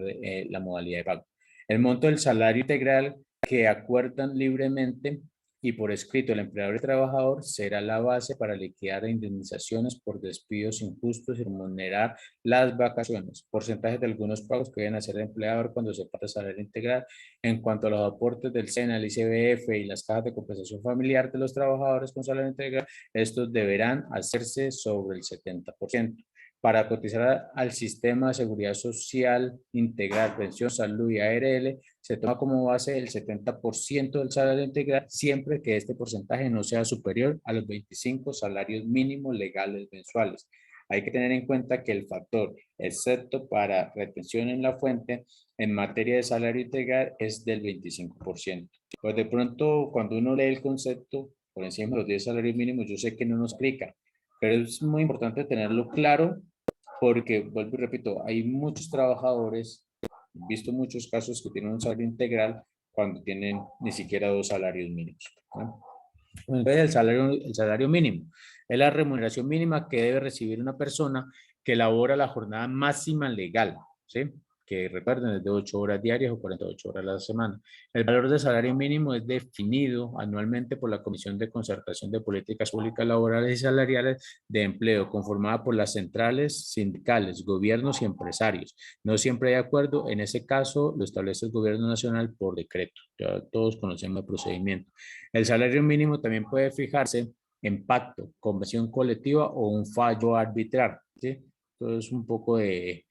la modalidad de pago. El monto del salario integral que acuerdan libremente y por escrito el empleador y el trabajador será la base para liquidar indemnizaciones por despidos injustos y remunerar las vacaciones, porcentajes de algunos pagos que deben hacer el empleador cuando se pasa salario integral. En cuanto a los aportes del SENA, el ICBF y las cajas de compensación familiar de los trabajadores con salario integral, estos deberán hacerse sobre el 70%. Para cotizar al sistema de seguridad social integral, pensión, salud y ARL, se toma como base el 70% del salario integral, siempre que este porcentaje no sea superior a los 25 salarios mínimos legales mensuales. Hay que tener en cuenta que el factor, excepto para retención en la fuente, en materia de salario integral es del 25%. Pues de pronto, cuando uno lee el concepto por encima de los 10 salarios mínimos, yo sé que no nos explica, pero es muy importante tenerlo claro porque, vuelvo y repito, hay muchos trabajadores, he visto muchos casos que tienen un salario integral cuando tienen ni siquiera 2 salarios mínimos, ¿no? Entonces, el salario mínimo es la remuneración mínima que debe recibir una persona que elabora la jornada máxima legal, ¿sí? Que recuerden es de 8 horas diarias o 48 horas a la semana. El valor del salario mínimo es definido anualmente por la Comisión de Concertación de Políticas Públicas Laborales y Salariales de Empleo, conformada por las centrales sindicales, gobiernos y empresarios. No siempre hay acuerdo, en ese caso lo establece el Gobierno Nacional por decreto. Ya todos conocemos el procedimiento. El salario mínimo también puede fijarse en pacto, convención colectiva o un fallo arbitral, ¿sí? Entonces, un poco de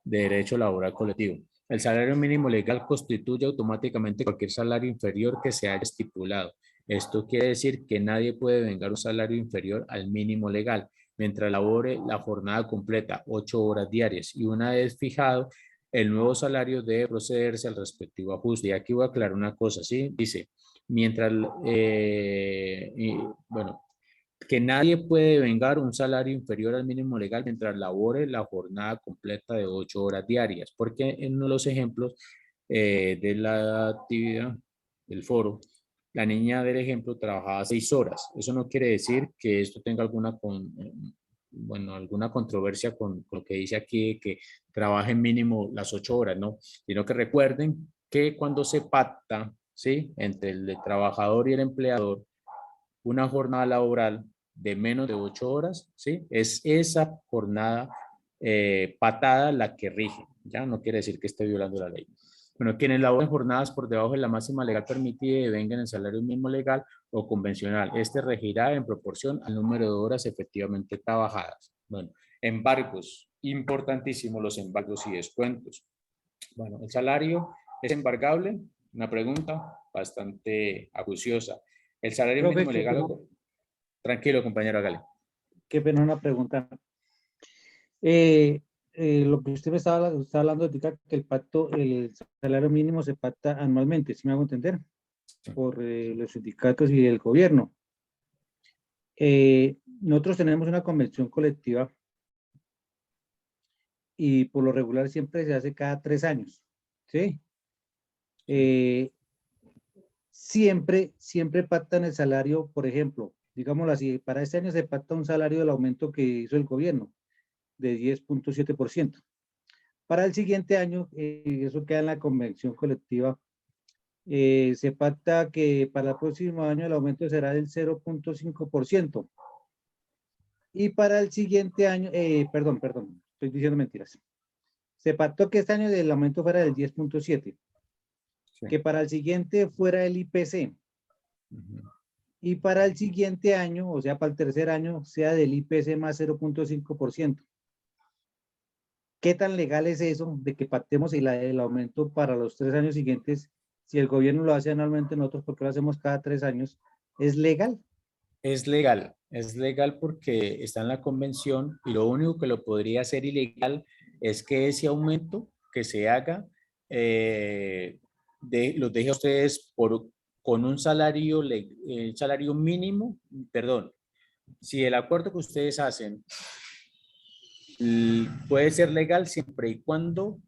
derecho laboral colectivo. El salario mínimo legal constituye automáticamente cualquier salario inferior que se haya estipulado. Esto quiere decir que nadie puede vengar un salario inferior al mínimo legal mientras labore la jornada completa, 8 horas diarias, y una vez fijado, el nuevo salario debe procederse al respectivo ajuste. Y aquí voy a aclarar una cosa, ¿sí? Dice, mientras, bueno, que nadie puede vengar un salario inferior al mínimo legal mientras labore la jornada completa de 8 horas diarias, porque en uno de los ejemplos de la actividad del foro, la niña del ejemplo trabajaba 6 horas. Eso no quiere decir que esto tenga bueno, alguna controversia con lo que dice aquí, que trabajen mínimo las 8 horas, ¿no? Sino que recuerden que cuando se pacta, ¿sí? Entre el trabajador y el empleador, una jornada laboral de menos de 8 horas, ¿sí? Es esa jornada patada la que rige, ¿ya? No quiere decir que esté violando la ley. Bueno, quienes laboren jornadas por debajo de la máxima legal permitida y vengan el salario mínimo legal o convencional. Este regirá en proporción al número de horas efectivamente trabajadas. Bueno, embargos, importantísimo los embargos y descuentos. Bueno, el salario es embargable, una pregunta bastante acuciosa. El salario Profe, mínimo legal, tranquilo compañero, hágale. qué pena una pregunta. Lo que usted me estaba hablando ahorita, que el pacto, el salario mínimo se pacta anualmente, ¿sí me hago entender? Por los sindicatos y el gobierno. Nosotros tenemos una convención colectiva y por lo regular siempre se hace cada 3 años, ¿sí? Siempre pactan el salario, por ejemplo, digámoslo así, para este año se pacta un salario del aumento que hizo el gobierno de 10.7%. Para el siguiente año, eso queda en la convención colectiva, se pacta que para el próximo año el aumento será del 0.5%. Y para el siguiente año, perdón, estoy diciendo mentiras. Se pactó que este año el aumento fuera del 10.7%, sí, que para el siguiente fuera el IPC. Y para el siguiente año, o sea, para el tercer año, sea del IPC más 0.5%. ¿Qué tan legal es eso de que pactemos el aumento para los 3 años siguientes? Si el gobierno lo hace anualmente, nosotros, ¿por qué lo hacemos cada 3 años? ¿Es legal? Es legal porque está en la convención y lo único que lo podría hacer ilegal es que ese aumento que se haga los deje a ustedes con un salario mínimo, perdón, si el acuerdo que ustedes hacen puede ser legal siempre y cuando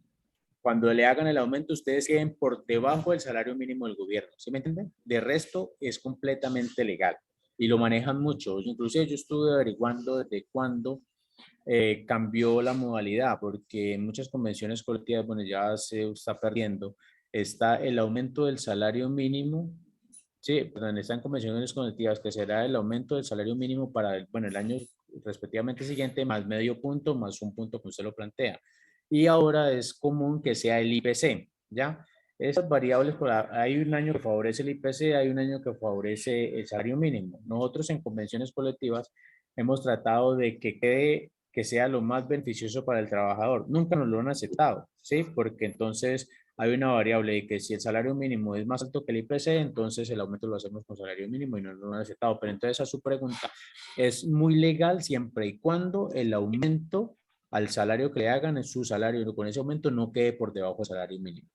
le hagan el aumento ustedes queden por debajo del salario mínimo del gobierno, ¿sí me entienden? De resto es completamente legal y lo manejan mucho. Inclusive yo estuve averiguando desde cuándo cambió la modalidad, porque en muchas convenciones colectivas, bueno, ya se está perdiendo, está el aumento del salario mínimo. Sí, perdón, están convenciones colectivas que será el aumento del salario mínimo para el año respectivamente siguiente, más medio punto, más un punto que usted lo plantea. Y ahora es común que sea el IPC, ¿ya? Esas variables, hay un año que favorece el IPC, hay un año que favorece el salario mínimo. Nosotros en convenciones colectivas hemos tratado de que sea lo más beneficioso para el trabajador. Nunca nos lo han aceptado, ¿sí? Porque entonces hay una variable de que si el salario mínimo es más alto que el IPC, entonces el aumento lo hacemos con salario mínimo y no lo han aceptado. Pero entonces a su pregunta, es muy legal siempre y cuando el aumento al salario que le hagan en su salario con ese aumento no quede por debajo del salario mínimo.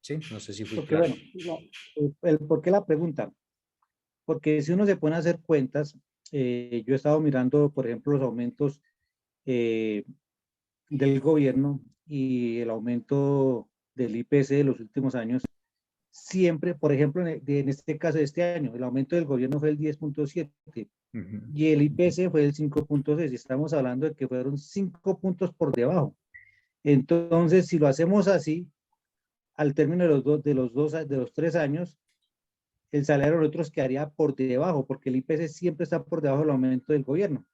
¿Sí? No sé si fui Porque claro. bueno, ¿por qué la pregunta? Porque si uno se pone a hacer cuentas, yo he estado mirando, por ejemplo, los aumentos del gobierno y el aumento del IPC de los últimos años, siempre, por ejemplo, en este caso de este año, el aumento del gobierno fue el 10.7 y el IPC fue el 5.6. Estamos hablando de que fueron 5 puntos por debajo. Entonces, si lo hacemos así, al término de los 3 años, el salario de nosotros quedaría por debajo, porque el IPC siempre está por debajo del aumento del gobierno.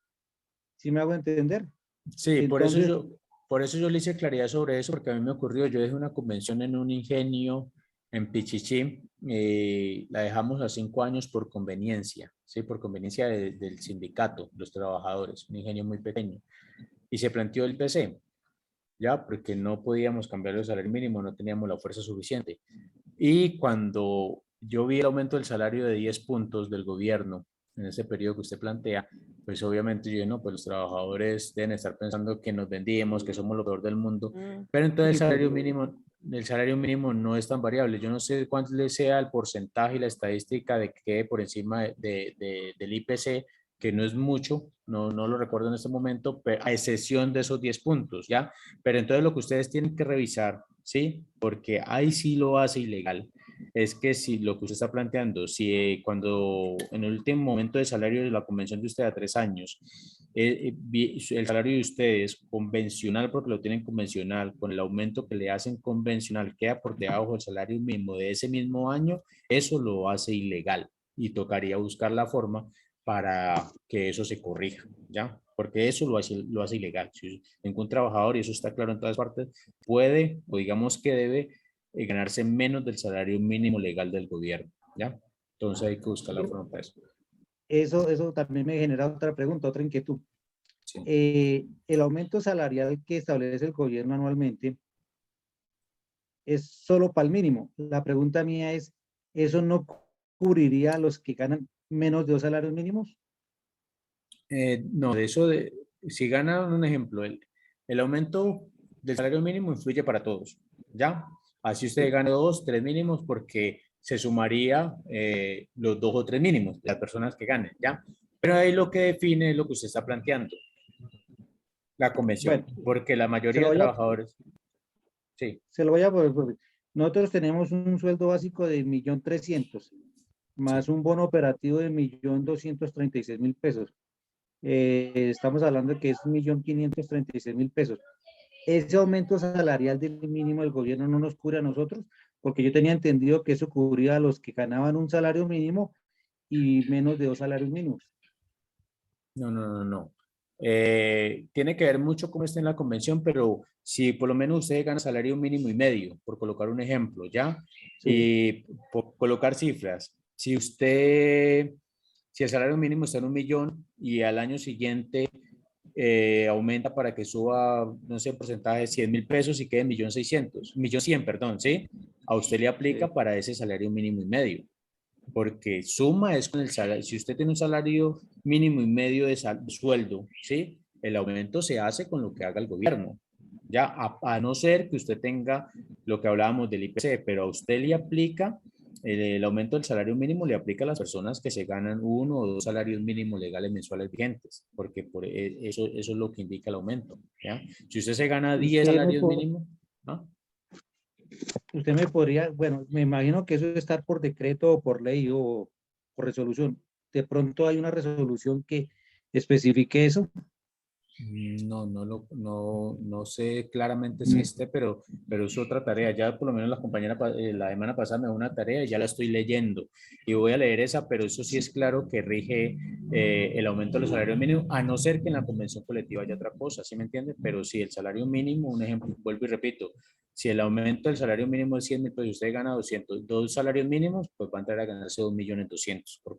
¿Sí me hago entender? Sí, Entonces, por eso yo le hice claridad sobre eso, porque a mí me ocurrió, yo dejé una convención en un ingenio en Pichichí, la dejamos a 5 años por conveniencia, ¿sí? Por conveniencia del sindicato, los trabajadores, un ingenio muy pequeño, y se planteó el PC, ya, porque no podíamos cambiar el salario mínimo, no teníamos la fuerza suficiente. Y cuando yo vi el aumento del salario de 10 puntos del gobierno en ese periodo que usted plantea, pues obviamente yo no, pues los trabajadores deben estar pensando que nos vendimos, que somos lo peor del mundo, pero entonces el salario mínimo no es tan variable. Yo no sé cuánto le sea el porcentaje y la estadística de que quede por encima del IPC, que no es mucho, no lo recuerdo en este momento, pero a excepción de esos 10 puntos, ¿ya? Pero entonces lo que ustedes tienen que revisar, ¿sí? Porque ahí sí lo hace ilegal. Es que si lo que usted está planteando, si cuando en el último momento de salario de la convención de usted a 3 años, el salario de ustedes convencional, porque lo tienen convencional, con el aumento que le hacen convencional, queda por debajo del salario mínimo de ese mismo año, eso lo hace ilegal y tocaría buscar la forma para que eso se corrija, ¿ya? Porque eso lo hace ilegal. Si ningún trabajador, y eso está claro en todas partes, puede o digamos que debe ganarse menos del salario mínimo legal del gobierno, ¿ya? Entonces hay que buscar la forma para eso. eso también me genera otra pregunta, otra inquietud. Sí. El aumento salarial que establece el gobierno anualmente es solo para el mínimo. La pregunta mía es, ¿eso no cubriría a los que ganan menos de 2 salarios mínimos? No, de eso, si gana un ejemplo, el aumento del salario mínimo influye para todos, ¿ya? Así usted gane 2, 3 mínimos porque se sumaría los 2 o 3 mínimos de las personas que ganen, ¿ya? Pero ahí lo que define es lo que usted está planteando, la convención, Bueno, porque la se mayoría lo de voy a, trabajadores, sí, se lo voy a poner. Nosotros tenemos un sueldo básico de 1.300.000, más sí. un bono operativo de 1.236.000 pesos. Estamos hablando de que es 1.536.000 pesos. Ese aumento salarial del mínimo del gobierno no nos cubre a nosotros, porque yo tenía entendido que eso cubría a los que ganaban un salario mínimo y menos de 2 salarios mínimos. No. Tiene que ver mucho cómo está en la convención, pero si por lo menos usted gana salario mínimo y medio, por colocar un ejemplo, ¿ya? Sí. Y por colocar cifras, si el salario mínimo está en 1.000.000 y al año siguiente aumenta para que suba, no sé, porcentaje de 100.000 pesos y quede 1.600.000, 1.100.000, perdón, ¿sí? A usted le aplica Sí. para ese salario mínimo y medio, porque suma es con el salario. Si usted tiene un salario mínimo y medio de sueldo, ¿sí? El aumento se hace con lo que haga el gobierno. Ya, a no ser que usted tenga lo que hablábamos del IPC, pero a usted le aplica el aumento del salario mínimo, le aplica a las personas que se ganan 1 o 2 salarios mínimos legales mensuales vigentes, porque eso es lo que indica el aumento. ¿Ya? Si usted se gana 10 Usted me, salarios mínimos, ¿no? usted me podría, bueno, me imagino que eso debe estar por decreto o por ley o por resolución. De pronto hay una resolución que especifique eso. No sé claramente si esté, pero es otra tarea. Ya por lo menos la compañera la semana pasada me dio una tarea y ya la estoy leyendo y voy a leer esa, pero eso sí es claro que rige el aumento de los salarios mínimos, a no ser que en la convención colectiva haya otra cosa, ¿sí me entiende? Pero si el salario mínimo, un ejemplo, vuelvo y repito, si el aumento del salario mínimo es 100.000 pesos y usted gana 200, 2 salarios mínimos, pues va a entrar a ganarse 2.200.000, por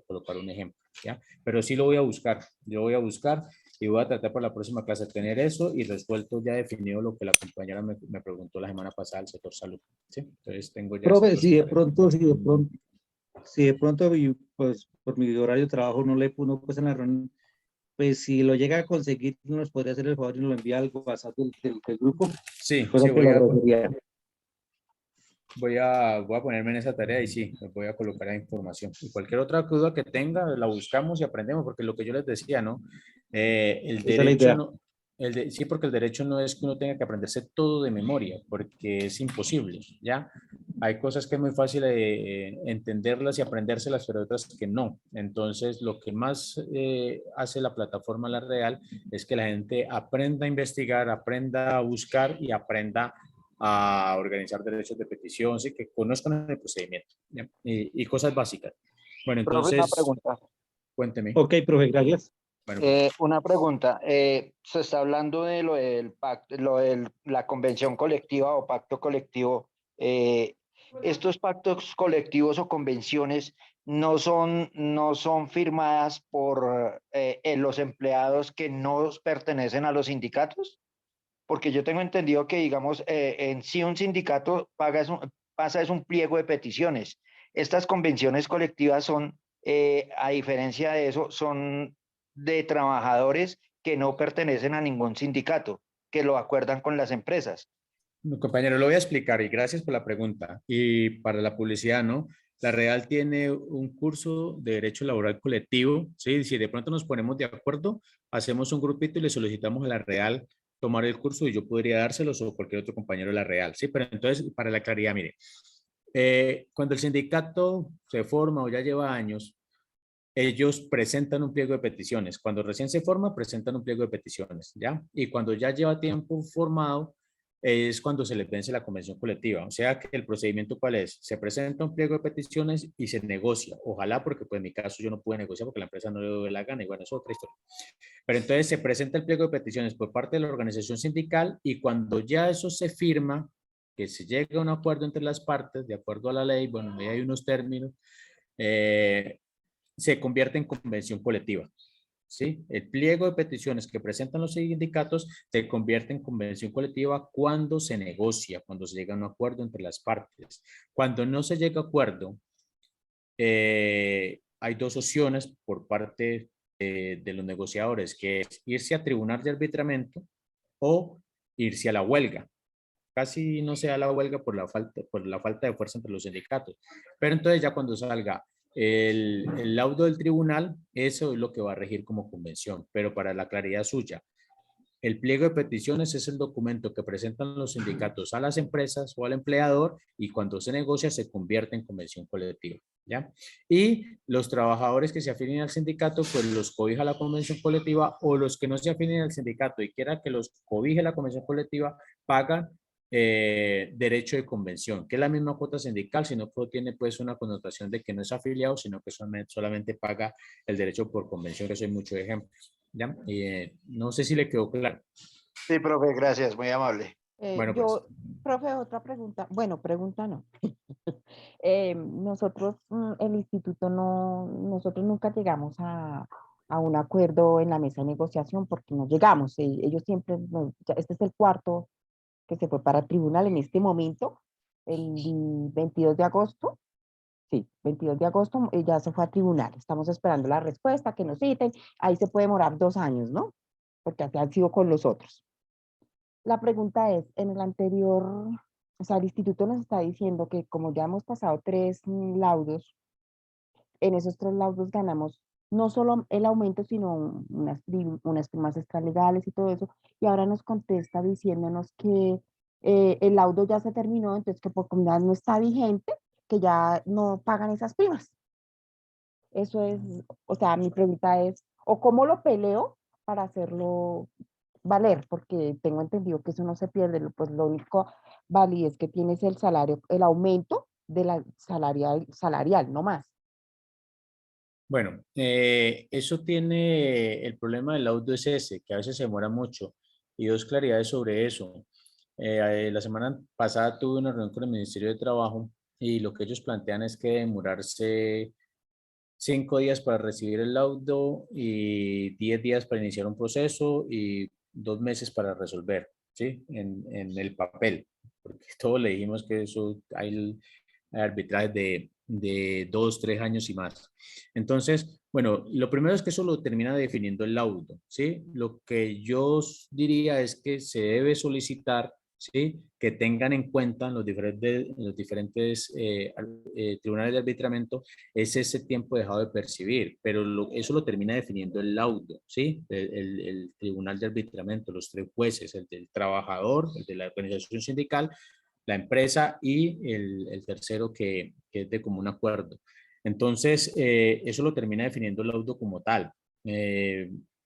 colocar un ejemplo, ¿ya? Pero sí lo voy a buscar, yo voy a buscar y voy a tratar por la próxima clase de tener eso y resuelto ya definido lo que la compañera me preguntó la semana pasada del sector salud. ¿Sí? Entonces tengo ya esa Profe, cosa para si de pronto, pues por mi horario de trabajo no le pudo pues en la reunión, pues si lo llega a conseguir, nos podría hacer el favor y nos lo envía al WhatsApp del grupo, Sí, cosa que lo agradecería. voy a ponerme en esa tarea y sí, me voy a colocar la información. Y cualquier otra duda que tenga, la buscamos y aprendemos, porque lo que yo les decía, ¿no? El Esa es la derecho idea. no, Sí, porque el derecho no es que uno tenga que aprenderse todo de memoria, porque es imposible, ¿ya? Hay cosas que es muy fácil entenderlas y aprendérselas, pero otras que no. Entonces, lo que más hace la plataforma La Real es que la gente aprenda a investigar, aprenda a buscar y aprenda a organizar derechos de petición, sí, que conozcan el procedimiento, ¿ya? Y cosas básicas. Bueno, Profe, una entonces, pregunta. cuénteme. Ok, profe, gracias. Bueno, Una pregunta. Se está hablando de lo del pacto, la convención colectiva o pacto colectivo. Estos pactos colectivos o convenciones no son firmadas por los empleados que no pertenecen a los sindicatos, porque yo tengo entendido que, digamos, en sí un sindicato pasa es un pliego de peticiones. Estas convenciones colectivas son, a diferencia de eso, son de trabajadores que no pertenecen a ningún sindicato, que lo acuerdan con las empresas. compañero, lo voy a explicar y gracias por la pregunta. Y para la publicidad, ¿no? La Real tiene un curso de Derecho Laboral Colectivo, ¿sí? Si de pronto nos ponemos de acuerdo, hacemos un grupito y le solicitamos a la Real tomar el curso y yo podría dárselos o cualquier otro compañero de la Real, ¿sí? Pero entonces, para la claridad, mire, cuando el sindicato se forma o ya lleva años, ellos presentan un pliego de peticiones. Cuando recién se forma, presentan un pliego de peticiones, ¿ya? Y cuando ya lleva tiempo formado, es cuando se les vence la convención colectiva. O sea que el procedimiento, ¿cuál es? Se presenta un pliego de peticiones y se negocia. Ojalá, porque pues en mi caso yo no pude negociar porque la empresa no le dio la gana y bueno, es otra historia. Pero entonces se presenta el pliego de peticiones por parte de la organización sindical y cuando ya eso se firma, que se llega a un acuerdo entre las partes, de acuerdo a la ley, bueno, ahí hay unos términos, se convierte en convención colectiva. ¿Sí? El pliego de peticiones que presentan los sindicatos se convierte en convención colectiva cuando se negocia, cuando se llega a un acuerdo entre las partes. Cuando no se llega a acuerdo, hay dos opciones por parte de los negociadores, que es irse a tribunal de arbitramiento o irse a la huelga. Casi no se da la huelga por la falta de fuerza entre los sindicatos. Pero entonces ya cuando salga el laudo del tribunal, eso es lo que va a regir como convención. Pero para la claridad suya, el pliego de peticiones es el documento que presentan los sindicatos a las empresas o al empleador y cuando se negocia se convierte en convención colectiva, ¿ya? Y los trabajadores que se afinen al sindicato, pues los cobija la convención colectiva o los que no se afinen al sindicato y quieran que los cobije la convención colectiva, pagan derecho de convención, que es la misma cuota sindical, sino que tiene pues una connotación de que no es afiliado, sino que solamente paga el derecho por convención, que soy mucho ejemplo. ¿Ya? No sé si le quedó claro. Sí, profe, gracias, muy amable. Bueno, Yo, profe, otra pregunta. Bueno, pregunta no. Nosotros, el instituto nosotros nunca llegamos a un acuerdo en la mesa de negociación porque no llegamos. Ellos siempre, este es el cuarto que se fue para el tribunal en este momento, el 22 de agosto. Sí, 22 de agosto ya se fue a tribunal. Estamos esperando la respuesta, que nos citen. Ahí se puede demorar 2 años, ¿no? Porque así han sido con los otros. La pregunta es, en el anterior, o sea, el instituto nos está diciendo que como ya hemos pasado 3 laudos, en esos 3 laudos ganamos no solo el aumento, sino unas primas extralegales y todo eso. Y ahora nos contesta diciéndonos que el laudo ya se terminó, entonces que por comunidad no está vigente, que ya no pagan esas primas. Eso es, o sea, mi pregunta es, ¿o cómo lo peleo para hacerlo valer? Porque tengo entendido que eso no se pierde, pues lo único válido es que tienes el salario, el aumento de la salarial, no más. bueno, eso tiene el problema del laudo es ese, que a veces se demora mucho. Y dos claridades sobre eso. La semana pasada tuve una reunión con el Ministerio de Trabajo y lo que ellos plantean es que demorarse 5 días para recibir el laudo y 10 días para iniciar un proceso y 2 meses para resolver, ¿sí? En el papel, porque todos le dijimos que eso hay arbitrajes de 2, 3 años y más. Entonces, bueno, lo primero es que eso lo termina definiendo el laudo, ¿sí? Lo que yo diría es que se debe solicitar ¿sí? Que tengan en cuenta en los diferentes tribunales de arbitramiento es ese tiempo dejado de percibir, pero eso lo termina definiendo el laudo, ¿sí? El tribunal de arbitramiento, los tres jueces, el del trabajador, el de la organización sindical, la empresa y el tercero que es de común acuerdo. Entonces, eso lo termina definiendo el laudo como tal.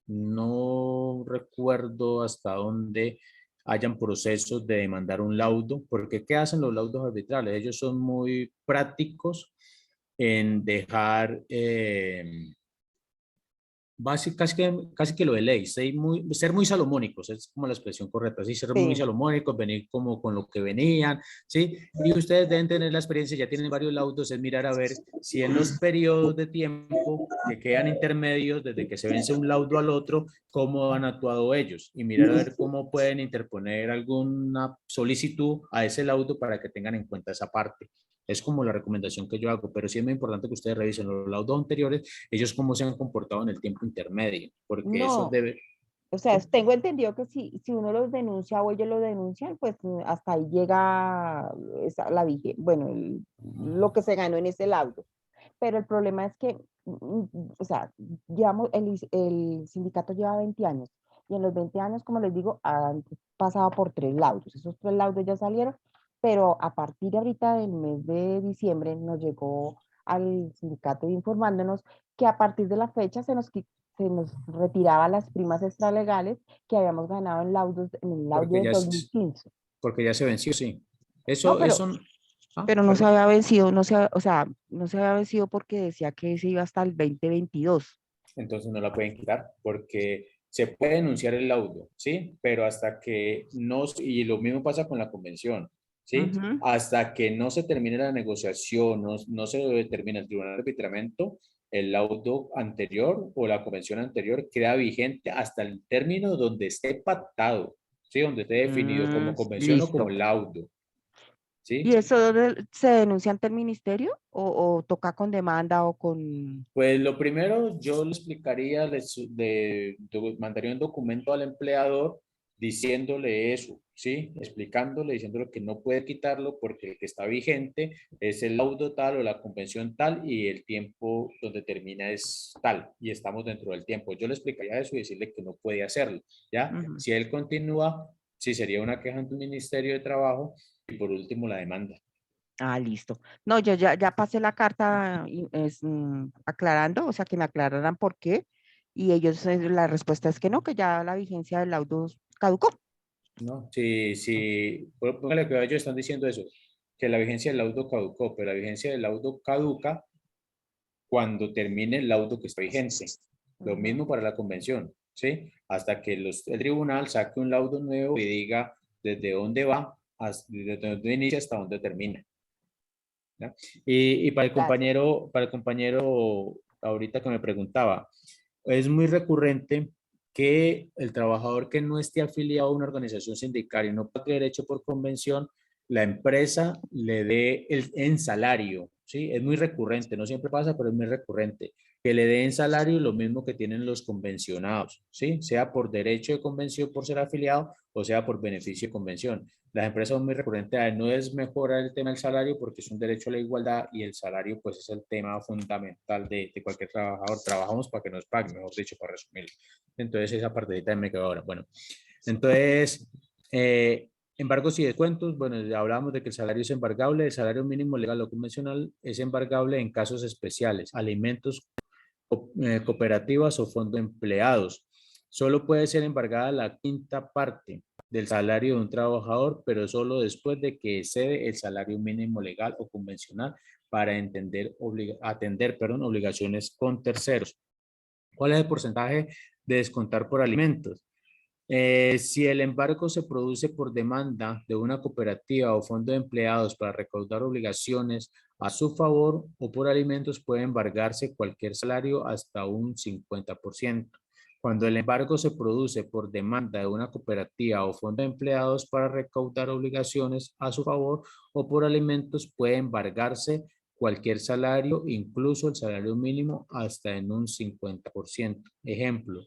No recuerdo hasta dónde hayan procesos de demandar un laudo, porque ¿qué hacen los laudos arbitrales? Ellos son muy prácticos en dejar casi que lo de ley, ser muy salomónicos, es como la expresión correcta, ¿sí? Ser muy Sí. salomónicos, venir como con lo que venían, ¿sí? Y ustedes deben tener la experiencia, ya tienen varios laudos, es mirar a ver si en los periodos de tiempo que quedan intermedios, desde que se vence un laudo al otro, cómo han actuado ellos, y mirar a ver cómo pueden interponer alguna solicitud a ese laudo para que tengan en cuenta esa parte. Es como la recomendación que yo hago, pero sí es muy importante que ustedes revisen los laudos anteriores, ellos cómo se han comportado en el tiempo intermedio, porque eso No, debe... o sea, ¿sí? tengo entendido que si uno los denuncia o ellos lo denuncian, pues hasta ahí llega la bueno, lo que se ganó en ese laudo. Pero el problema es que, o sea, llevamos, el sindicato lleva 20 años y en los 20 años, como les digo, han pasado por 3 laudos. Esos 3 laudos ya salieron, pero a partir de ahorita del mes de diciembre nos llegó al sindicato informándonos que a partir de la fecha se nos retiraba las primas extralegales que habíamos ganado en el laudo Porque del ya, 2015. porque ya se venció, sí. No, Eso, pero no se perdón. había vencido, o sea, no se había vencido porque decía que se iba hasta el 2022. Entonces no la pueden quitar porque se puede denunciar el laudo, ¿sí? Pero hasta que no, y lo mismo pasa con la convención, ¿sí? Ujú. Hasta que no se termine la negociación, no se determina el tribunal de arbitramiento, el laudo anterior o la convención anterior queda vigente hasta el término donde esté pactado, ¿sí? Donde esté definido como convención o como Listo. laudo, ¿Y ¿sí? eso se denuncia ante el ministerio o toca con demanda o con... Pues lo primero, yo le explicaría, mandaría un documento al empleador diciéndole eso, ¿sí? Explicándole, diciéndole que no puede quitarlo porque el que está vigente es el laudo tal o la convención tal y el tiempo donde termina es tal y estamos dentro del tiempo. Yo le explicaría eso y decirle que no puede hacerlo, ¿ya? Ujú. Si él continúa, sí sería una queja ante el Ministerio de Trabajo y por último la demanda. Ah, listo. No, yo ya pasé la carta aclarando, o sea, que me aclararan por qué. Y ellos, la respuesta es que no, que ya la vigencia del laudo caducó. ¿No? Póngale cuidado, ellos están diciendo eso, que la vigencia del laudo caducó, pero la vigencia del laudo caduca cuando termine el laudo que está vigente. Lo Ujú. mismo para la convención, ¿sí? Hasta que el tribunal saque un laudo nuevo y diga desde dónde va, desde dónde inicia hasta dónde termina. ¿Ya? Y Gracias. para el compañero ahorita que me preguntaba, es muy recurrente que el trabajador que no esté afiliado a una organización sindical y no pague derecho por convención, la empresa le dé en salario, ¿sí? Es muy recurrente, no siempre pasa, pero es muy recurrente, que le dé en salario lo mismo que tienen los convencionados, ¿sí? Sea por derecho de convención por ser afiliado o sea por beneficio de convención. Las empresas son muy recurrentes, no es mejorar el tema del salario porque es un derecho a la igualdad y el salario pues es el tema fundamental de cualquier trabajador. Trabajamos para que nos paguen, mejor dicho, para resumirlo. Entonces esa partecita me quedó ahora. Bueno, entonces, embargos y descuentos, bueno, ya hablamos de que el salario es embargable, el salario mínimo legal o convencional es embargable en casos especiales, alimentos, cooperativas o fondos de empleados. Solo puede ser embargada la quinta parte del salario de un trabajador, pero solo después de que excede el salario mínimo legal o convencional para atender obligaciones con terceros. ¿Cuál es el porcentaje de descontar por alimentos? Si el embargo se produce por demanda de una cooperativa o fondo de empleados para recaudar obligaciones a su favor o por alimentos, puede embargarse cualquier salario hasta un 50%. Cuando el embargo se produce por demanda de una cooperativa o fondo de empleados para recaudar obligaciones a su favor o por alimentos, puede embargarse cualquier salario, incluso el salario mínimo, hasta en un 50%. Ejemplo,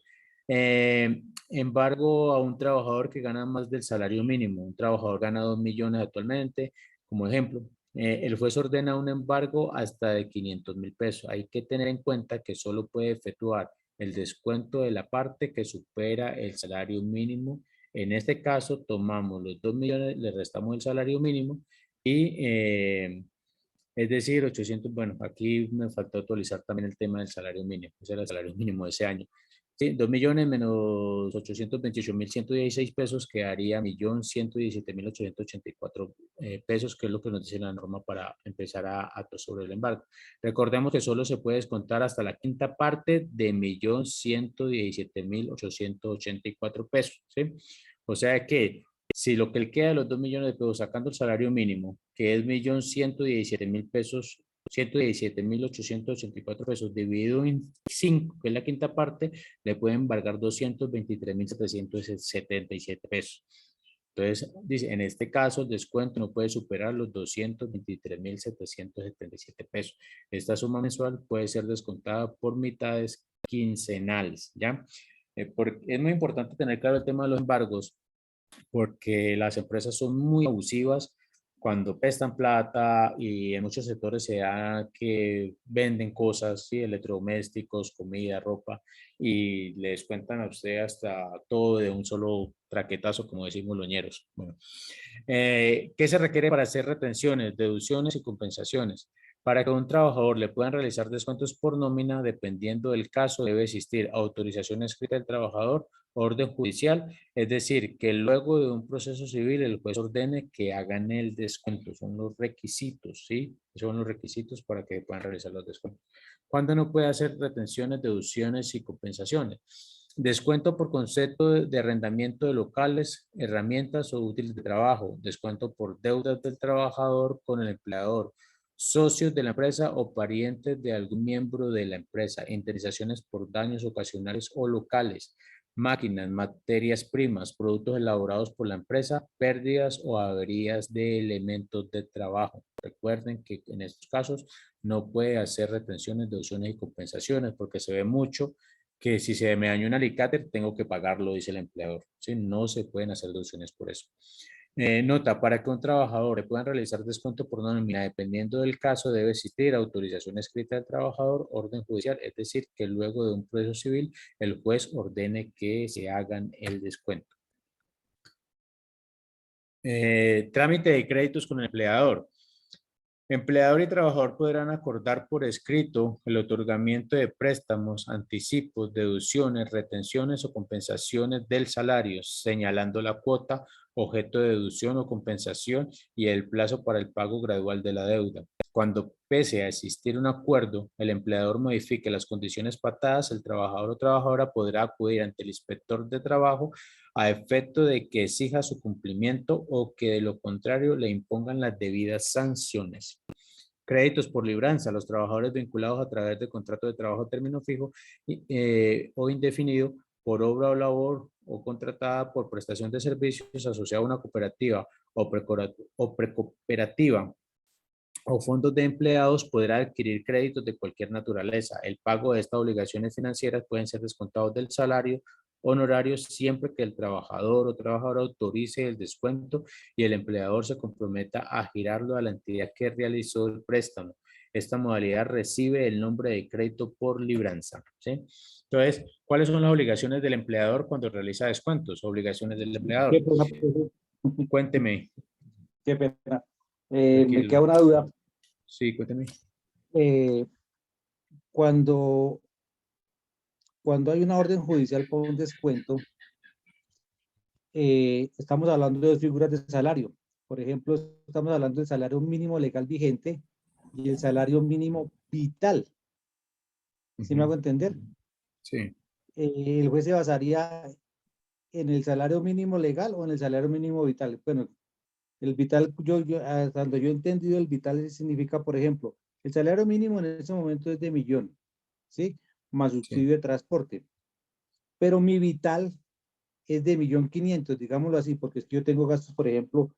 Embargo a un trabajador que gana más del salario mínimo. Un trabajador gana 2 millones actualmente, como ejemplo. El juez ordena un embargo hasta de 500.000 pesos. Hay que tener en cuenta que solo puede efectuar el descuento de la parte que supera el salario mínimo. En este caso, tomamos los 2 millones, le restamos el salario mínimo y es decir, 800, bueno, aquí me faltó actualizar también el tema del salario mínimo. Ese era el salario mínimo de ese año. Sí, 2 millones menos 828.116 pesos quedaría 1.117.884 pesos, que es lo que nos dice la norma para empezar a actuar sobre el embargo. Recordemos que solo se puede descontar hasta la quinta parte de 1.117.884 pesos, ¿sí? O sea que si lo que le queda de los 2 millones de pesos sacando el salario mínimo, que es 1.117.000 pesos, 117.884 pesos dividido en 5, que es la quinta parte, le pueden embargar 223.777 pesos. Entonces, dice, en este caso, el descuento no puede superar los 223.777 pesos. Esta suma mensual puede ser descontada por mitades quincenales, ¿ya? Es muy importante tener claro el tema de los embargos, porque las empresas son muy abusivas cuando prestan plata y en muchos sectores se da que venden cosas, ¿sí? Electrodomésticos, comida, ropa, y les cuentan a usted hasta todo de un solo traquetazo, como decimos loñeros. Bueno, ¿qué se requiere para hacer retenciones, deducciones y compensaciones? Para que a un trabajador le puedan realizar descuentos por nómina, dependiendo del caso, debe existir autorización escrita del trabajador, orden judicial, es decir, que luego de un proceso civil el juez ordene que hagan el descuento. Son los requisitos, ¿sí? Son los requisitos para que puedan realizar los descuentos. ¿Cuándo no puede hacer retenciones, deducciones y compensaciones? Descuento por concepto de arrendamiento de locales, herramientas o útiles de trabajo. Descuento por deudas del trabajador con el empleador, socios de la empresa o parientes de algún miembro de la empresa. Indemnizaciones por daños ocasionales o locales. Máquinas, materias primas, productos elaborados por la empresa, pérdidas o averías de elementos de trabajo. Recuerden que en estos casos no puede hacer retenciones, deducciones y compensaciones, porque se ve mucho que si se me dañó un alicate tengo que pagarlo, dice el empleador. ¿Sí? No se pueden hacer deducciones por eso. Nota, para que un trabajador le puedan realizar descuento por nómina, dependiendo del caso, debe existir autorización escrita del trabajador, orden judicial, es decir, que luego de un proceso civil, el juez ordene que se hagan el descuento. Trámite de créditos con el empleador. Empleador y trabajador podrán acordar por escrito el otorgamiento de préstamos, anticipos, deducciones, retenciones o compensaciones del salario, señalando la cuota, objeto de deducción o compensación y el plazo para el pago gradual de la deuda. Cuando pese a existir un acuerdo, el empleador modifique las condiciones pactadas, el trabajador o trabajadora podrá acudir ante el inspector de trabajo a efecto de que exija su cumplimiento o que de lo contrario le impongan las debidas sanciones. Créditos por libranza. Los trabajadores vinculados a través de contrato de trabajo a término fijo o indefinido por obra o labor o contratada por prestación de servicios asociada a una cooperativa o precooperativa o fondos de empleados podrá adquirir créditos de cualquier naturaleza. El pago de estas obligaciones financieras pueden ser descontados del salario, honorarios, siempre que el trabajador o trabajadora autorice el descuento y el empleador se comprometa a girarlo a la entidad que realizó el préstamo. Esta modalidad recibe el nombre de crédito por libranza, ¿sí? Entonces, ¿cuáles son las obligaciones del empleador cuando realiza descuentos? Obligaciones del empleador. Qué pena, profesor. Cuénteme. Qué pena. Me Tranquilo. queda una duda. Sí, cuénteme. Cuando hay una orden judicial por un descuento, estamos hablando de dos figuras de salario. Por ejemplo, estamos hablando del salario mínimo legal vigente y el salario mínimo vital. ¿Sí me hago entender? Sí. El juez se basaría en el salario mínimo legal o en el salario mínimo vital. Bueno, el vital, cuando yo he entendido el vital significa, por ejemplo, el salario mínimo en ese momento es de 1.000.000, ¿sí? Más subsidio de transporte. Pero mi vital es de 1.500.000, digámoslo así, porque es que yo tengo gastos, por ejemplo,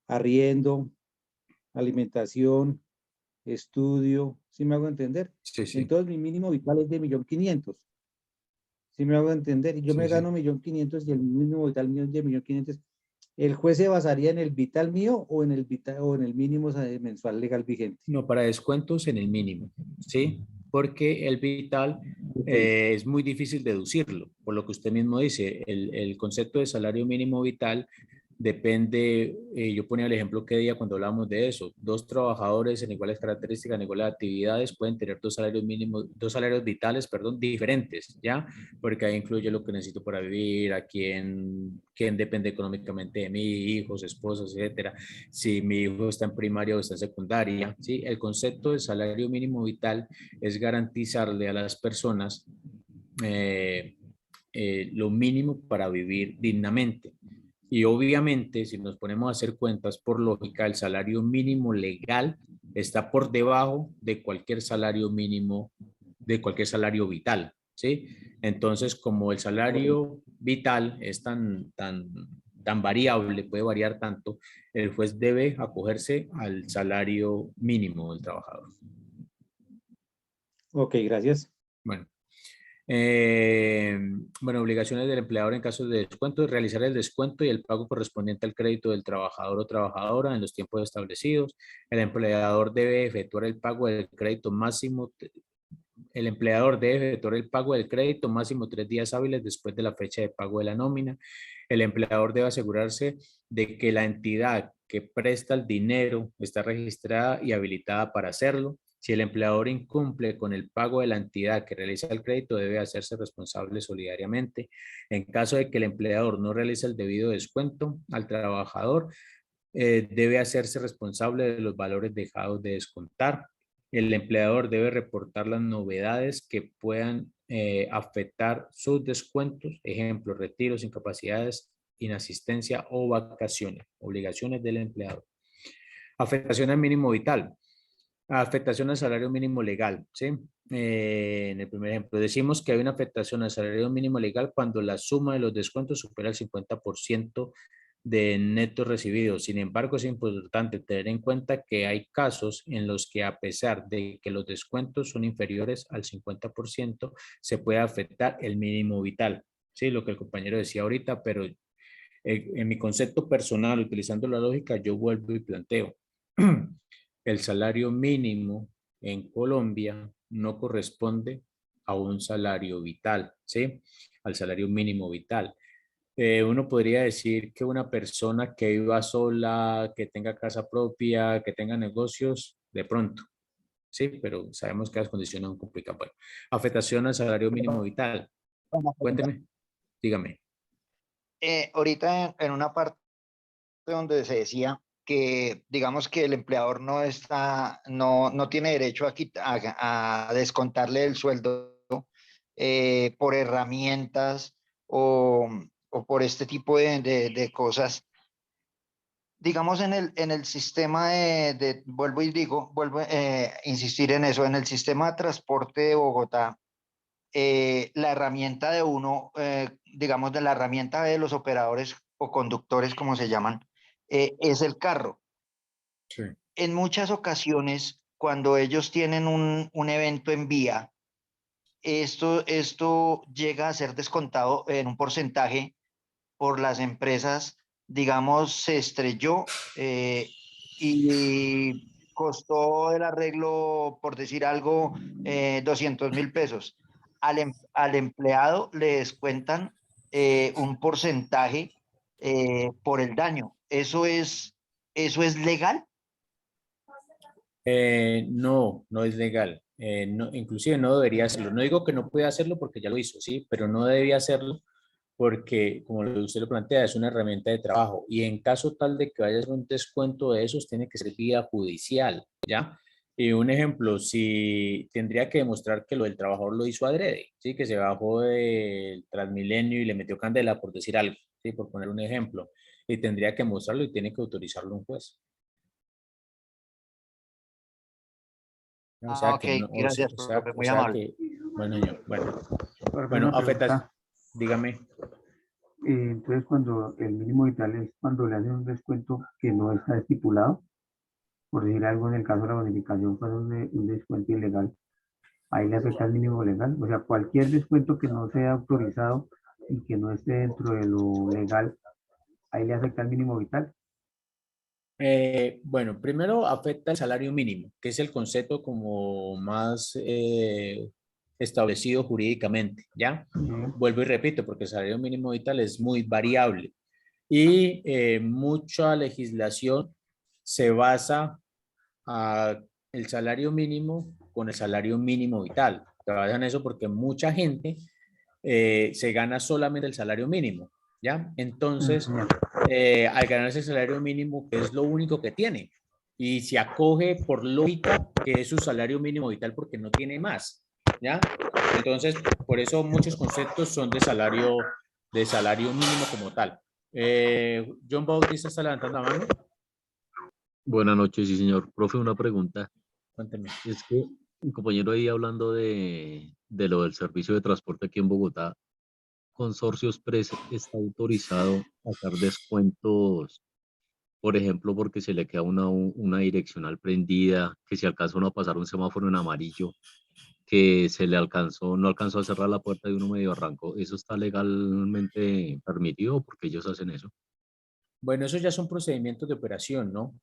arriendo, alimentación, estudio, ¿sí me hago entender? Sí, sí. Entonces mi mínimo vital es de 1.500.000, ¿Sí me hago entender? Y yo me Sí, sí. gano 1.500.000 y el mínimo vital mío es de 1.500.000. ¿El juez se basaría en el vital mío o en el vital, o en el mínimo mensual legal vigente? No, para descuentos en el mínimo, ¿sí? Porque el vital Ok. es muy difícil deducirlo, por lo que usted mismo dice, el concepto de salario mínimo vital depende, yo ponía el ejemplo que día cuando hablábamos de eso, dos trabajadores en iguales características, en iguales actividades, pueden tener dos salarios mínimos, dos salarios vitales, perdón, diferentes, ¿ya? Porque ahí incluye lo que necesito para vivir, a quién depende económicamente de mí, hijos, esposas, etcétera, si mi hijo está en primaria o está en secundaria, ¿sí? El concepto de salario mínimo vital es garantizarle a las personas lo mínimo para vivir dignamente. Y obviamente, si nos ponemos a hacer cuentas por lógica, el salario mínimo legal está por debajo de cualquier salario mínimo, de cualquier salario vital, ¿sí? Entonces, como el salario vital es tan variable, puede variar tanto, el juez debe acogerse al salario mínimo del trabajador. Ok, gracias. Bueno. Bueno, obligaciones del empleador en caso de descuento, realizar el descuento y el pago correspondiente al crédito del trabajador o trabajadora en los tiempos establecidos. El empleador debe efectuar el pago del crédito máximo. El empleador debe efectuar el pago del crédito máximo 3 días hábiles después de la fecha de pago de la nómina. El empleador debe asegurarse de que la entidad que presta el dinero está registrada y habilitada para hacerlo. Si el empleador incumple con el pago de la entidad que realiza el crédito, debe hacerse responsable solidariamente. En caso de que el empleador no realice el debido descuento al trabajador, debe hacerse responsable de los valores dejados de descontar. El empleador debe reportar las novedades que puedan afectar sus descuentos, ejemplo, retiros, incapacidades, inasistencia o vacaciones, obligaciones del empleador. Afectación al mínimo vital. Afectación al salario mínimo legal, ¿sí? En el primer ejemplo, decimos que hay una afectación al salario mínimo legal cuando la suma de los descuentos supera el 50% de netos recibidos. Sin embargo, es importante tener en cuenta que hay casos en los que a pesar de que los descuentos son inferiores al 50%, se puede afectar el mínimo vital, ¿sí? Lo que el compañero decía ahorita, pero en mi concepto personal, utilizando la lógica, yo vuelvo y planteo. El salario mínimo en Colombia no corresponde a un salario vital, ¿sí? Al salario mínimo vital. Uno podría decir que una persona que viva sola, que tenga casa propia, que tenga negocios, de pronto, ¿sí? Pero sabemos que las condiciones son complicadas. Bueno, afectación al salario mínimo vital. Cuénteme, dígame. Ahorita en una parte donde se decía que digamos que el empleador no tiene derecho a descontarle el sueldo por herramientas o por este tipo de cosas. Digamos en el sistema vuelvo y digo, vuelvo a insistir en eso, en el sistema de transporte de Bogotá, la herramienta de uno, digamos de la herramienta de los operadores o conductores, como se llaman, es el carro. Sí. En muchas ocasiones, cuando ellos tienen un evento en vía, esto llega a ser descontado en un porcentaje por las empresas, digamos, se estrelló y costó el arreglo, por decir algo, 200.000 pesos. Al empleado le descuentan un porcentaje por el daño. ¿Eso es legal? No, no es legal. No, inclusive no debería hacerlo. No digo que no pueda hacerlo porque ya lo hizo, sí, pero no debía hacerlo porque, como usted lo plantea, es una herramienta de trabajo y en caso tal de que vaya a hacer un descuento de esos, tiene que ser vía judicial, ¿ya? Y un ejemplo, si tendría que demostrar que lo del trabajador lo hizo adrede, ¿sí? Que se bajó del Transmilenio y le metió candela, por decir algo, ¿sí? Por poner un ejemplo. Y tendría que mostrarlo y tiene que autorizarlo un juez. O sea Ok, que no, gracias, profe, muy amable. bueno, señor, Profe, bueno, una pregunta. dígame. Entonces, cuando el mínimo vital es cuando le hacen un descuento que no está estipulado, por decir algo, en el caso de la bonificación fue un descuento ilegal, ahí le afecta el mínimo legal. O sea, cualquier descuento que no sea autorizado y que no esté dentro de lo legal, ahí le afecta el mínimo vital. Bueno, primero afecta el salario mínimo, que es el concepto como más establecido jurídicamente, ¿ya? Vuelvo y repito, porque el salario mínimo vital es muy variable y mucha legislación se basa el salario mínimo con el salario mínimo vital. Trabajan en eso porque mucha gente se gana solamente el salario mínimo, ¿ya? Entonces, al ganarse el salario mínimo, que es lo único que tiene, y se acoge por lógica que es su salario mínimo vital porque no tiene más, ¿ya? Entonces, por eso muchos conceptos son de salario mínimo como tal. John Bautista está levantando la mano. Buenas noches, sí, señor. Profe, una pregunta. Cuénteme. Es que un compañero ahí hablando de lo del servicio de transporte aquí en Bogotá, Consorcio Express está autorizado a hacer descuentos, por ejemplo, porque se le queda una direccional prendida, que se alcanza uno a pasar un semáforo en amarillo, que no alcanzó a cerrar la puerta y uno medio arrancó. ¿Eso está legalmente permitido? Porque ellos hacen eso. Bueno, esos ya son procedimientos de operación, ¿no?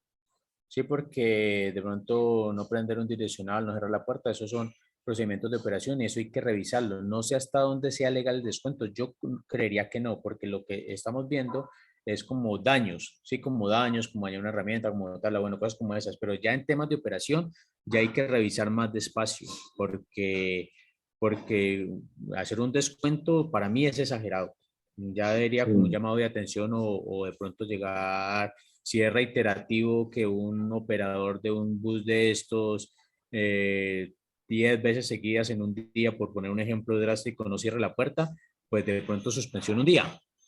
Sí, porque de pronto no prender un direccional, no cerrar la puerta, esos son procedimientos de operación y eso hay que revisarlo. No sé hasta dónde sea legal el descuento. Yo creería que no, porque lo que estamos viendo es como daños, sí, como daños, como dañar una herramienta, como tal, bueno, cosas como esas. Pero ya en temas de operación ya hay que revisar más despacio, porque hacer un descuento para mí es exagerado. Ya debería como un Sí. llamado de atención o de pronto llegar, si es reiterativo que un operador de un bus de estos 10 veces seguidas en un día, por poner un ejemplo drástico, no cierre la puerta, pues de pronto suspensión un día,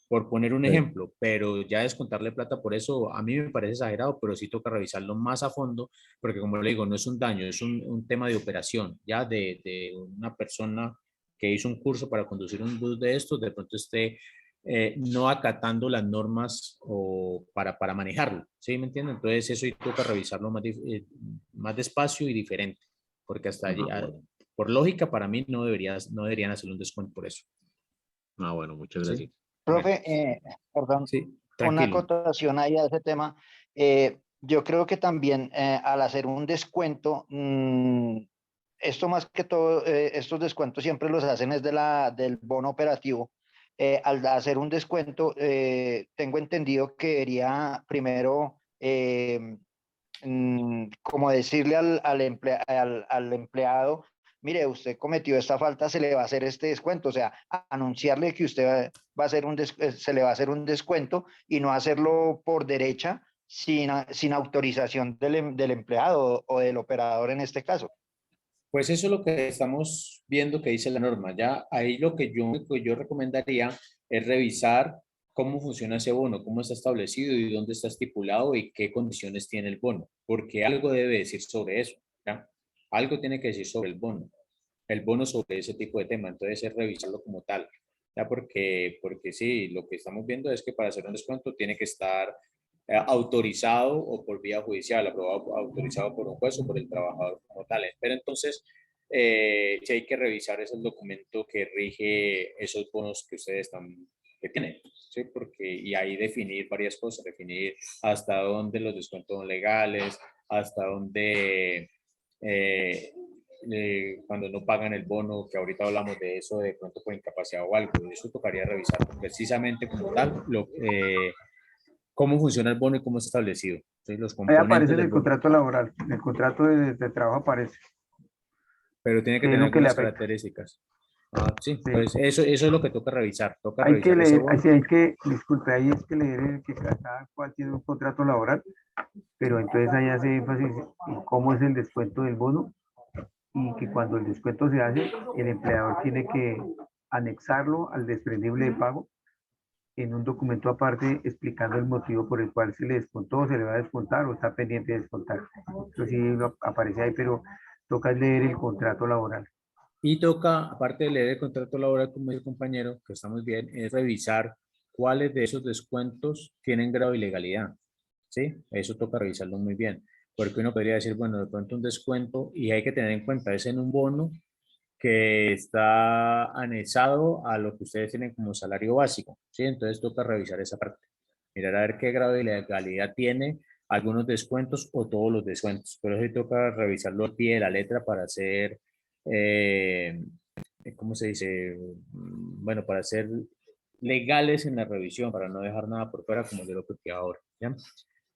por poner un Sí. ejemplo, pero ya descontarle plata por eso a mí me parece exagerado, pero sí toca revisarlo más a fondo, porque como le digo, no es un daño, es un tema de operación, ya de una persona que hizo un curso para conducir un bus de estos, de pronto esté no acatando las normas o para manejarlo, ¿sí me entienden? Entonces eso toca revisarlo más despacio y diferente, porque hasta allí, Bueno. por lógica, para mí no deberían hacer un descuento por eso, Bueno, muchas ¿sí? gracias. Bueno, Profe, perdón, sí, una tranquilo. acotación ahí a ese tema. Yo creo que también al hacer un descuento, esto más que todo, estos descuentos siempre los hacen es del bono operativo. Al hacer un descuento, tengo entendido que debería primero, como decirle al empleado, mire, usted cometió esta falta, se le va a hacer este descuento, o sea, anunciarle que usted va a hacer se le va a hacer un descuento y no hacerlo por derecha sin autorización del empleado o del operador en este caso. Pues eso es lo que estamos viendo que dice la norma. Ya ahí lo que yo recomendaría es revisar cómo funciona ese bono, cómo está establecido y dónde está estipulado y qué condiciones tiene el bono, porque algo debe decir sobre eso, ¿ya? Algo tiene que decir sobre el bono sobre ese tipo de tema, entonces es revisarlo como tal, ¿ya? Porque sí, lo que estamos viendo es que para hacer un descuento tiene que estar autorizado o por vía judicial, aprobado, autorizado por un juez o por el trabajador como tal. Pero entonces, sí hay que revisar ese documento que rige esos bonos que ustedes que tienen, ¿sí? Porque, y ahí definir varias cosas, definir hasta dónde los descuentos son legales, hasta dónde cuando no pagan el bono, que ahorita hablamos de eso, de pronto por incapacidad o algo, eso tocaría revisar precisamente como tal cómo funciona el bono y cómo es establecido. ¿Sí? Los Ahí aparece componentes en del el bono. contrato laboral, en el contrato de trabajo aparece, Pero tiene que que es tener lo que le algunas afecta. características. Ah, sí, Sí. pues eso es lo que toca revisar. Toca Hay que revisar ese leer, bono. así hay que, disculpe, ahí es que leer que cada cual tiene un contrato laboral, pero entonces ahí hace énfasis en cómo es el descuento del bono y que cuando el descuento se hace, el empleador tiene que anexarlo al desprendible de pago en un documento aparte explicando el motivo por el cual se le descontó, se le va a descontar o está pendiente de descontar. Eso sí aparece ahí, pero toca leer el contrato laboral. Y toca, aparte de leer el contrato laboral, como dice el compañero, que está muy bien, es revisar cuáles de esos descuentos tienen grado de ilegalidad. ¿Sí? Eso toca revisarlo muy bien. Porque uno podría decir, bueno, de pronto un descuento, y hay que tener en cuenta, es en un bono que está anexado a lo que ustedes tienen como salario básico, ¿sí? Entonces toca revisar esa parte, mirar a ver qué grado de legalidad tiene, algunos descuentos o todos los descuentos, pero sí toca revisarlo al pie de la letra para hacer, ¿cómo se dice? Bueno, para ser legales en la revisión, para no dejar nada por fuera como yo lo que ahora, ¿ya?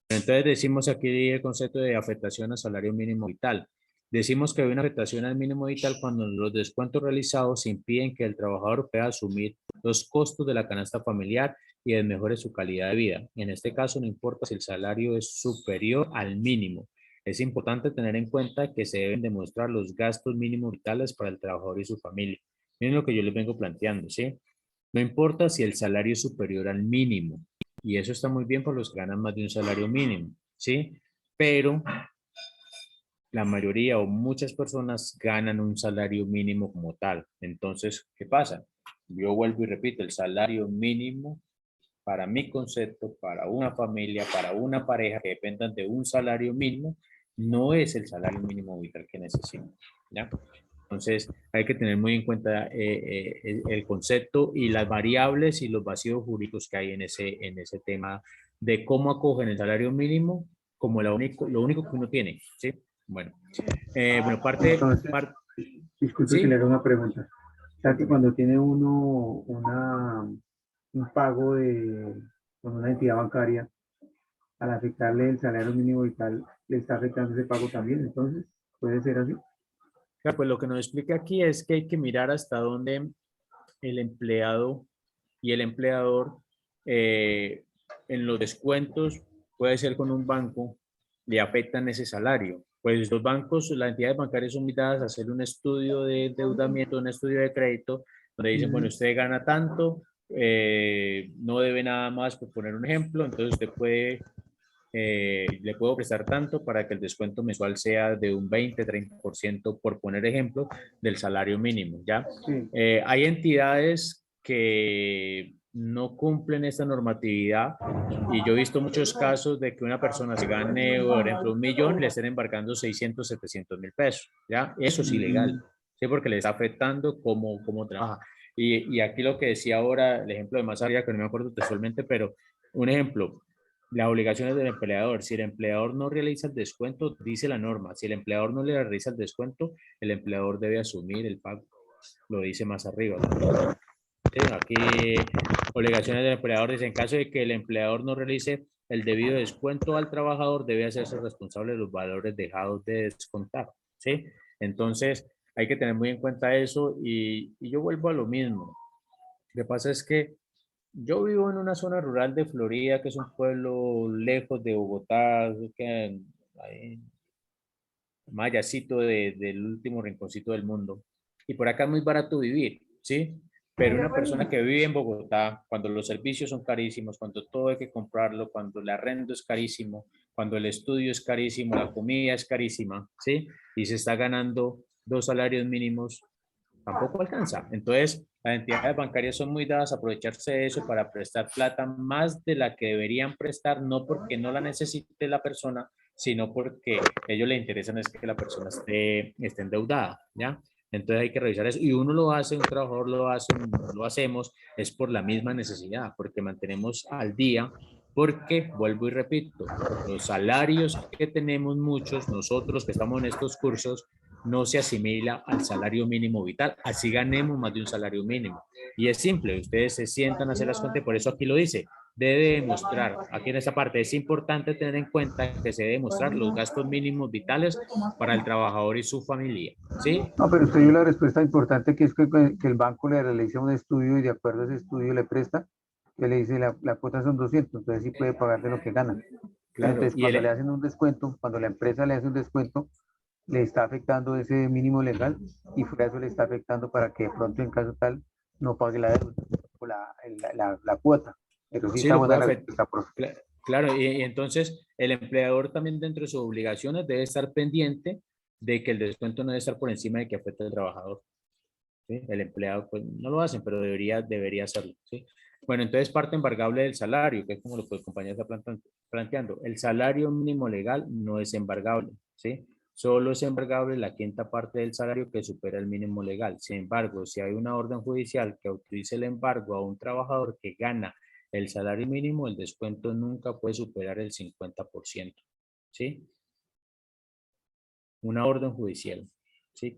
Entonces decimos aquí el concepto de afectación al salario mínimo vital. Decimos que hay una afectación al mínimo vital cuando los descuentos realizados impiden que el trabajador pueda asumir los costos de la canasta familiar y mejore su calidad de vida. En este caso no importa si el salario es superior al mínimo. Es importante tener en cuenta que se deben demostrar los gastos mínimos vitales para el trabajador y su familia. Miren lo que yo les vengo planteando, ¿sí? No importa si el salario es superior al mínimo. Y eso está muy bien para los que ganan más de un salario mínimo, ¿sí? Pero la mayoría o muchas personas ganan un salario mínimo como tal. Entonces, ¿qué pasa? Yo vuelvo y repito, el salario mínimo, para mi concepto, para una familia, para una pareja que dependan de un salario mínimo, no es el salario mínimo vital que necesitan, ¿ya? Entonces, hay que tener muy en cuenta el concepto y las variables y los vacíos jurídicos que hay en ese tema de cómo acogen el salario mínimo como lo único que uno tiene, ¿sí? Bueno, bueno Entonces, disculpe que le ¿sí? haga una pregunta. O sea que cuando tiene uno un pago con una entidad bancaria, al afectarle el salario mínimo vital, le está afectando ese pago también, entonces, ¿puede ser así? Claro, pues lo que nos explica aquí es que hay que mirar hasta dónde el empleado y el empleador en los descuentos, puede ser con un banco, le afectan ese salario. Pues los bancos, las entidades bancarias son invitadas a hacer un estudio de endeudamiento, un estudio de crédito, donde dicen, bueno, usted gana tanto, no debe nada más, por poner un ejemplo, entonces usted puede le puedo prestar tanto para que el descuento mensual sea de un 20-30%, por poner ejemplo, del salario mínimo, ¿ya? Sí. Hay entidades que no cumplen esta normatividad y yo he visto muchos casos de que una persona se gane, por ejemplo, 1.000.000 y le estén embarcando 600-700.000 pesos, ¿ya? Eso es ilegal, ¿sí? Porque le está afectando cómo trabaja. Y aquí lo que decía ahora, el ejemplo de más arriba, que no me acuerdo textualmente, pero un ejemplo, las obligaciones del empleador. Si el empleador no realiza el descuento, dice la norma. Si el empleador no le realiza el descuento, el empleador debe asumir el pago. Lo dice más arriba. Aquí, obligaciones del empleador dice, en caso de que el empleador no realice el debido descuento al trabajador, debe hacerse responsable de los valores dejados de descontar. ¿Sí? Entonces, hay que tener muy en cuenta eso y yo vuelvo a lo mismo. Lo que pasa es que yo vivo en una zona rural de Florida, que es un pueblo lejos de Bogotá, que hay mayacito del último rinconcito del mundo. Y por acá es muy barato vivir, ¿sí? Pero una persona que vive en Bogotá, cuando los servicios son carísimos, cuando todo hay que comprarlo, cuando el arrendo es carísimo, cuando el estudio es carísimo, la comida es carísima, ¿sí? Y se está ganando 2 salarios mínimos, tampoco alcanza. Entonces, las entidades bancarias son muy dadas a aprovecharse de eso para prestar plata más de la que deberían prestar, no porque no la necesite la persona, sino porque a ellos les interesan es que la persona esté endeudada, ¿ya? Entonces hay que revisar eso. Y uno lo hace, un trabajador lo hace, lo hacemos, es por la misma necesidad, porque mantenemos al día, porque, vuelvo y repito, los salarios que tenemos muchos, nosotros que estamos en estos cursos, no se asimila al salario mínimo vital, así ganemos más de un salario mínimo. Y es simple, ustedes se sientan a hacer las cuentas, por eso aquí lo dice, debe demostrar, aquí en esta parte es importante tener en cuenta que se debe demostrar los gastos mínimos vitales para el trabajador y su familia, ¿sí? No, pero usted dio la respuesta importante que es que el banco le realiza un estudio y de acuerdo a ese estudio le presta, que le dice la cuota son 200, entonces sí puede pagar de lo que gana. Claro, Entonces, cuando le hacen un descuento, cuando la empresa le hace un descuento, le está afectando ese mínimo legal y fuera de eso le está afectando para que de pronto en caso tal no pague la deuda o la cuota. Pero sí sí está lo buena puede la afectar. respuesta, profe. Claro, y entonces el empleador también dentro de sus obligaciones debe estar pendiente de que el descuento no debe estar por encima de que afecte al trabajador. ¿Sí? El empleado pues no lo hacen, pero debería hacerlo. ¿Sí? Bueno, entonces parte embargable del salario, que es como lo que el compañero está planteando. El salario mínimo legal no es embargable. ¿Sí? Solo es embargable la quinta parte del salario que supera el mínimo legal. Sin embargo, si hay una orden judicial que autorice el embargo a un trabajador que gana el salario mínimo, el descuento nunca puede superar el 50%. ¿Sí? Una orden judicial. ¿Sí?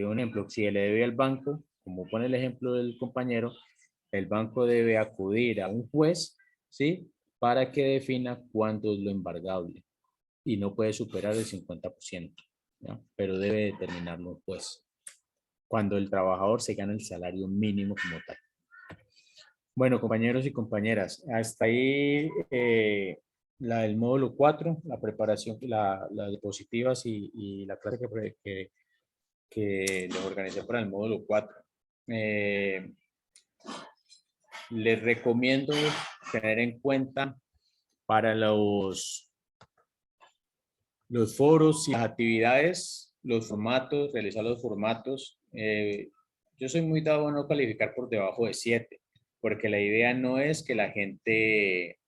Un ejemplo, si le debe al banco, como pone el ejemplo del compañero, el banco debe acudir a un juez, ¿sí? Para que defina cuánto es lo embargable y no puede superar el 50%, ¿ya? Pero debe determinarlo un juez cuando el trabajador se gana el salario mínimo como tal. Bueno, compañeros y compañeras, hasta ahí el módulo 4, la preparación, las diapositivas y la clase que les organicé para el módulo 4. Les recomiendo tener en cuenta para los foros y las actividades, los formatos, realizar los formatos. Yo soy muy dado a no calificar por debajo de 7, porque la idea no es que la gente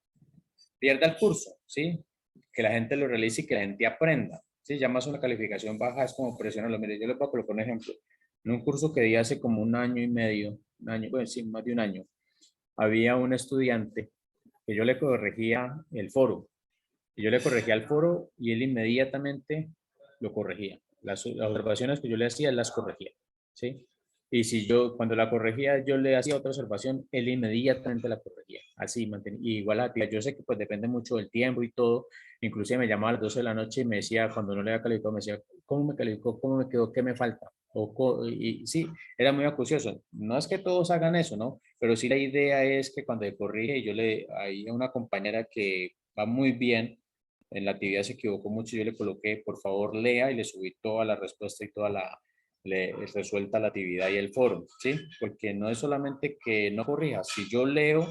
pierda el curso, ¿sí? Que la gente lo realice y que la gente aprenda, ¿sí? Ya más una calificación baja es como presionarlo. Mire, yo le puedo colocar un ejemplo. En un curso que di hace como un año y medio, bueno, sí, más de un año, había un estudiante que yo le corregía el foro. Y yo le corregía el foro y él inmediatamente lo corregía. Las observaciones que yo le hacía, él las corregía, ¿sí? Y si yo, cuando la corregía, yo le hacía otra observación, él inmediatamente la corregía. Así, y igual la actividad. Yo sé que pues depende mucho del tiempo y todo. Inclusive me llamaba a las 12 de la noche y me decía, cuando no le había calificado, me decía, ¿cómo me calificó? ¿Cómo me quedó? ¿Qué me falta? Y sí, era muy acucioso. No es que todos hagan eso, ¿no? Pero sí la idea es que cuando le corrige, hay una compañera que va muy bien, en la actividad se equivocó mucho, yo le coloqué, por favor, lea, y le subí toda la respuesta y le resuelta la actividad y el foro, ¿sí? Porque no es solamente que no corrija, si yo leo,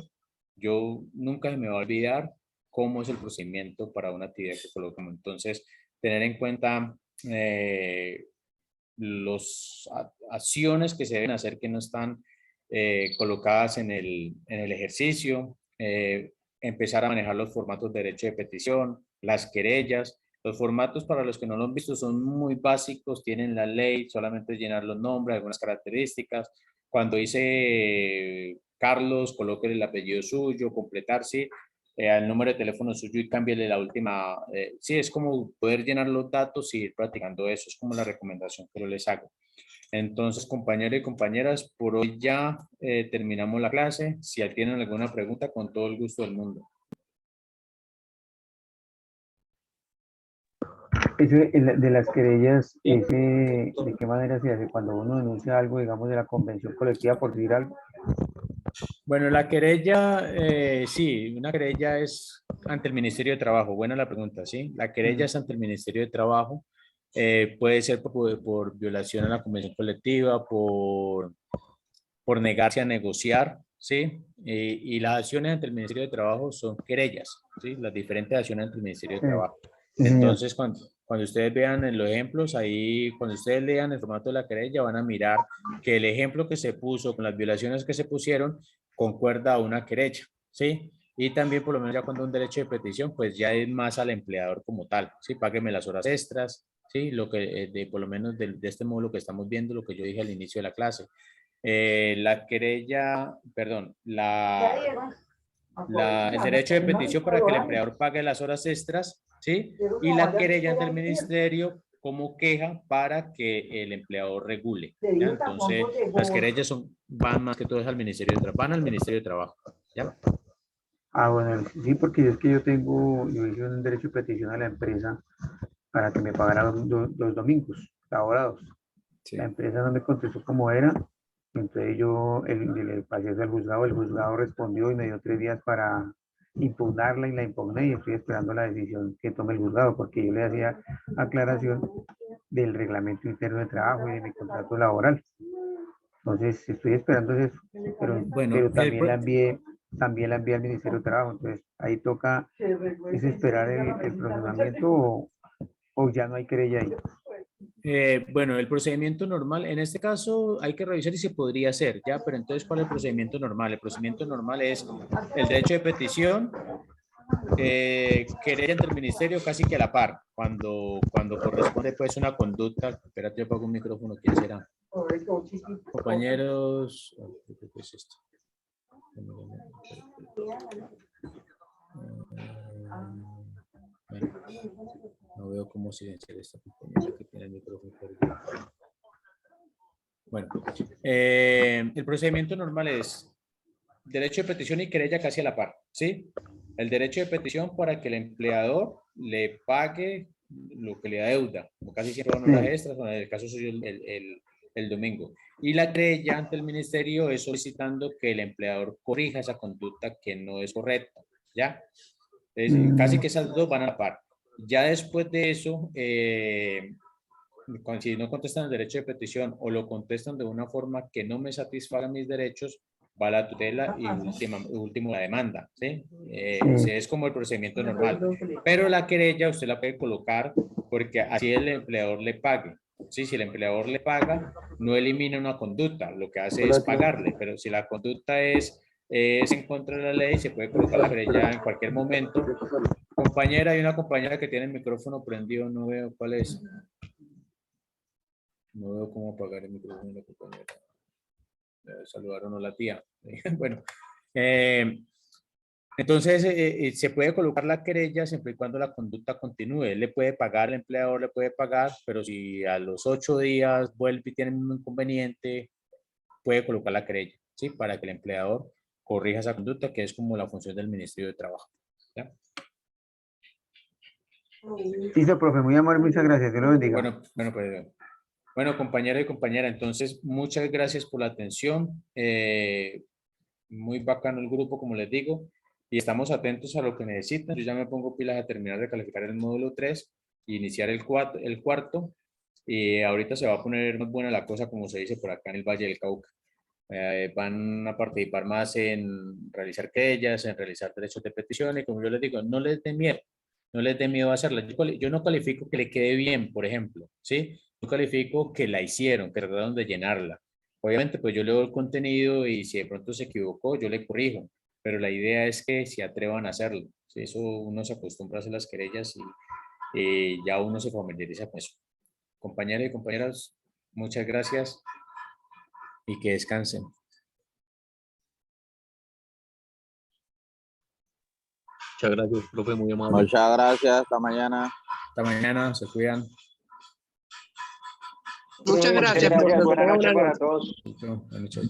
yo nunca se me va a olvidar cómo es el procedimiento para una actividad que colocamos. Entonces, tener en cuenta las acciones que se deben hacer que no están colocadas en el ejercicio, empezar a manejar los formatos de derecho de petición, las querellas. Los formatos, para los que no lo han visto, son muy básicos, tienen la ley, solamente llenar los nombres, algunas características. Cuando dice Carlos, colóquele el apellido suyo, completar, sí, al número de teléfono suyo y cámbiale la última. Sí, es como poder llenar los datos y ir practicando eso, es como la recomendación que yo les hago. Entonces, compañeros y compañeras, por hoy ya terminamos la clase. Si tienen alguna pregunta, con todo el gusto del mundo. De las querellas, ¿de qué manera se hace cuando uno denuncia algo, digamos, de la convención colectiva, por decir algo? Bueno, la querella, sí, una querella es ante el Ministerio de Trabajo. Buena la pregunta, ¿sí? La querella es ante el Ministerio de Trabajo. Puede ser por violación a la convención colectiva, por negarse a negociar, ¿sí? Y las acciones ante el Ministerio de Trabajo son querellas, ¿sí? Las diferentes acciones ante el Ministerio de Trabajo. Entonces, cuando ustedes vean en los ejemplos, ahí, cuando ustedes lean el formato de la querella, van a mirar que el ejemplo que se puso con las violaciones que se pusieron concuerda a una querella, ¿sí? Y también, por lo menos, ya cuando un derecho de petición, pues ya es más al empleador como tal, ¿sí? Págueme las horas extras, ¿sí? Lo que, por lo menos de este módulo que estamos viendo, lo que yo dije al inicio de la clase. La querella, perdón, el derecho de petición para que el empleador pague las horas extras, ¿sí? Y la querella ante el ministerio como queja para que el empleador regule, ¿ya? Entonces, las querellas van más que todo al Ministerio de Trabajo, van al Ministerio de Trabajo, ¿ya? Ah, bueno, sí, porque es que yo hice un derecho de petición a la empresa para que me pagara los domingos laborados. Sí. La empresa no me contestó cómo era, entonces yo le pasé eso al juzgado, el juzgado respondió y me dio 3 días para impugnarla, y la impugné, y estoy esperando la decisión que tome el juzgado, porque yo le hacía aclaración del reglamento interno de trabajo y de mi contrato laboral. Entonces estoy esperando eso, pero también la envié al Ministerio de Trabajo. Entonces ahí toca es esperar el procesamiento, o ya no hay querella ahí. Bueno, el procedimiento normal, en este caso hay que revisar si se podría hacer, ¿ya? Pero entonces, ¿cuál es el procedimiento normal? El procedimiento normal es el derecho de petición, querella ante el ministerio casi que a la par, cuando corresponde pues una conducta. Espérate, yo apago un micrófono, ¿quién será? Compañeros, ¿qué es esto? Bueno, no veo cómo silenciar esta compañera que tiene el micrófono perdido. Bueno, el procedimiento normal es derecho de petición y querella casi a la par, ¿sí? El derecho de petición para que el empleador le pague lo que le adeuda, como casi siempre van horas extras, o en el caso suyo el domingo. Y la querella ante el ministerio es solicitando que el empleador corrija esa conducta que no es correcta, ¿ya? Casi que esas dos van a la par. Ya después de eso, si no contestan el derecho de petición o lo contestan de una forma que no me satisfaga mis derechos, va la tutela y último la demanda, ¿sí? Es como el procedimiento normal. Pero la querella usted la puede colocar porque así el empleador le pague. Sí, si el empleador le paga, no elimina una conducta, lo que hace es pagarle, pero si la conducta es en contra de la ley, se puede colocar la querella en cualquier momento. Compañera, hay una compañera que tiene el micrófono prendido, no veo cuál es. No veo cómo apagar el micrófono de la compañera. Saludaron a la tía. Bueno, entonces se puede colocar la querella siempre y cuando la conducta continúe. Él le puede pagar, el empleador le puede pagar, pero si a los 8 días vuelve y tiene un inconveniente, puede colocar la querella, ¿sí? Para que el empleador corrija esa conducta, que es como la función del Ministerio de Trabajo. ¿Ya? Listo, profe, muy amable, muchas gracias. Dios lo bendiga. Bueno, compañero y compañera, entonces muchas gracias por la atención. Muy bacano el grupo, como les digo, y estamos atentos a lo que necesitan. Yo ya me pongo pilas a terminar de calificar el módulo 3 y iniciar el cuarto. Y ahorita se va a poner más buena la cosa, como se dice por acá en el Valle del Cauca. Van a participar más en realizar querellas, en realizar derechos de petición, y como yo les digo, no les dé miedo. No les dé miedo a hacerla. Yo no califico que le quede bien, por ejemplo, ¿sí? Yo califico que la hicieron, que trataron de llenarla. Obviamente, pues yo leo el contenido y si de pronto se equivocó, yo le corrijo. Pero la idea es que se atrevan a hacerlo, ¿sí? Eso uno se acostumbra a hacer las querellas y ya uno se familiariza con eso. Compañeros y compañeras, muchas gracias y que descansen. Muchas gracias, profe, muy amable. Muchas gracias, hasta mañana. Hasta mañana, se cuidan. Muchas gracias. Buenas noches para todos. Buenas noches.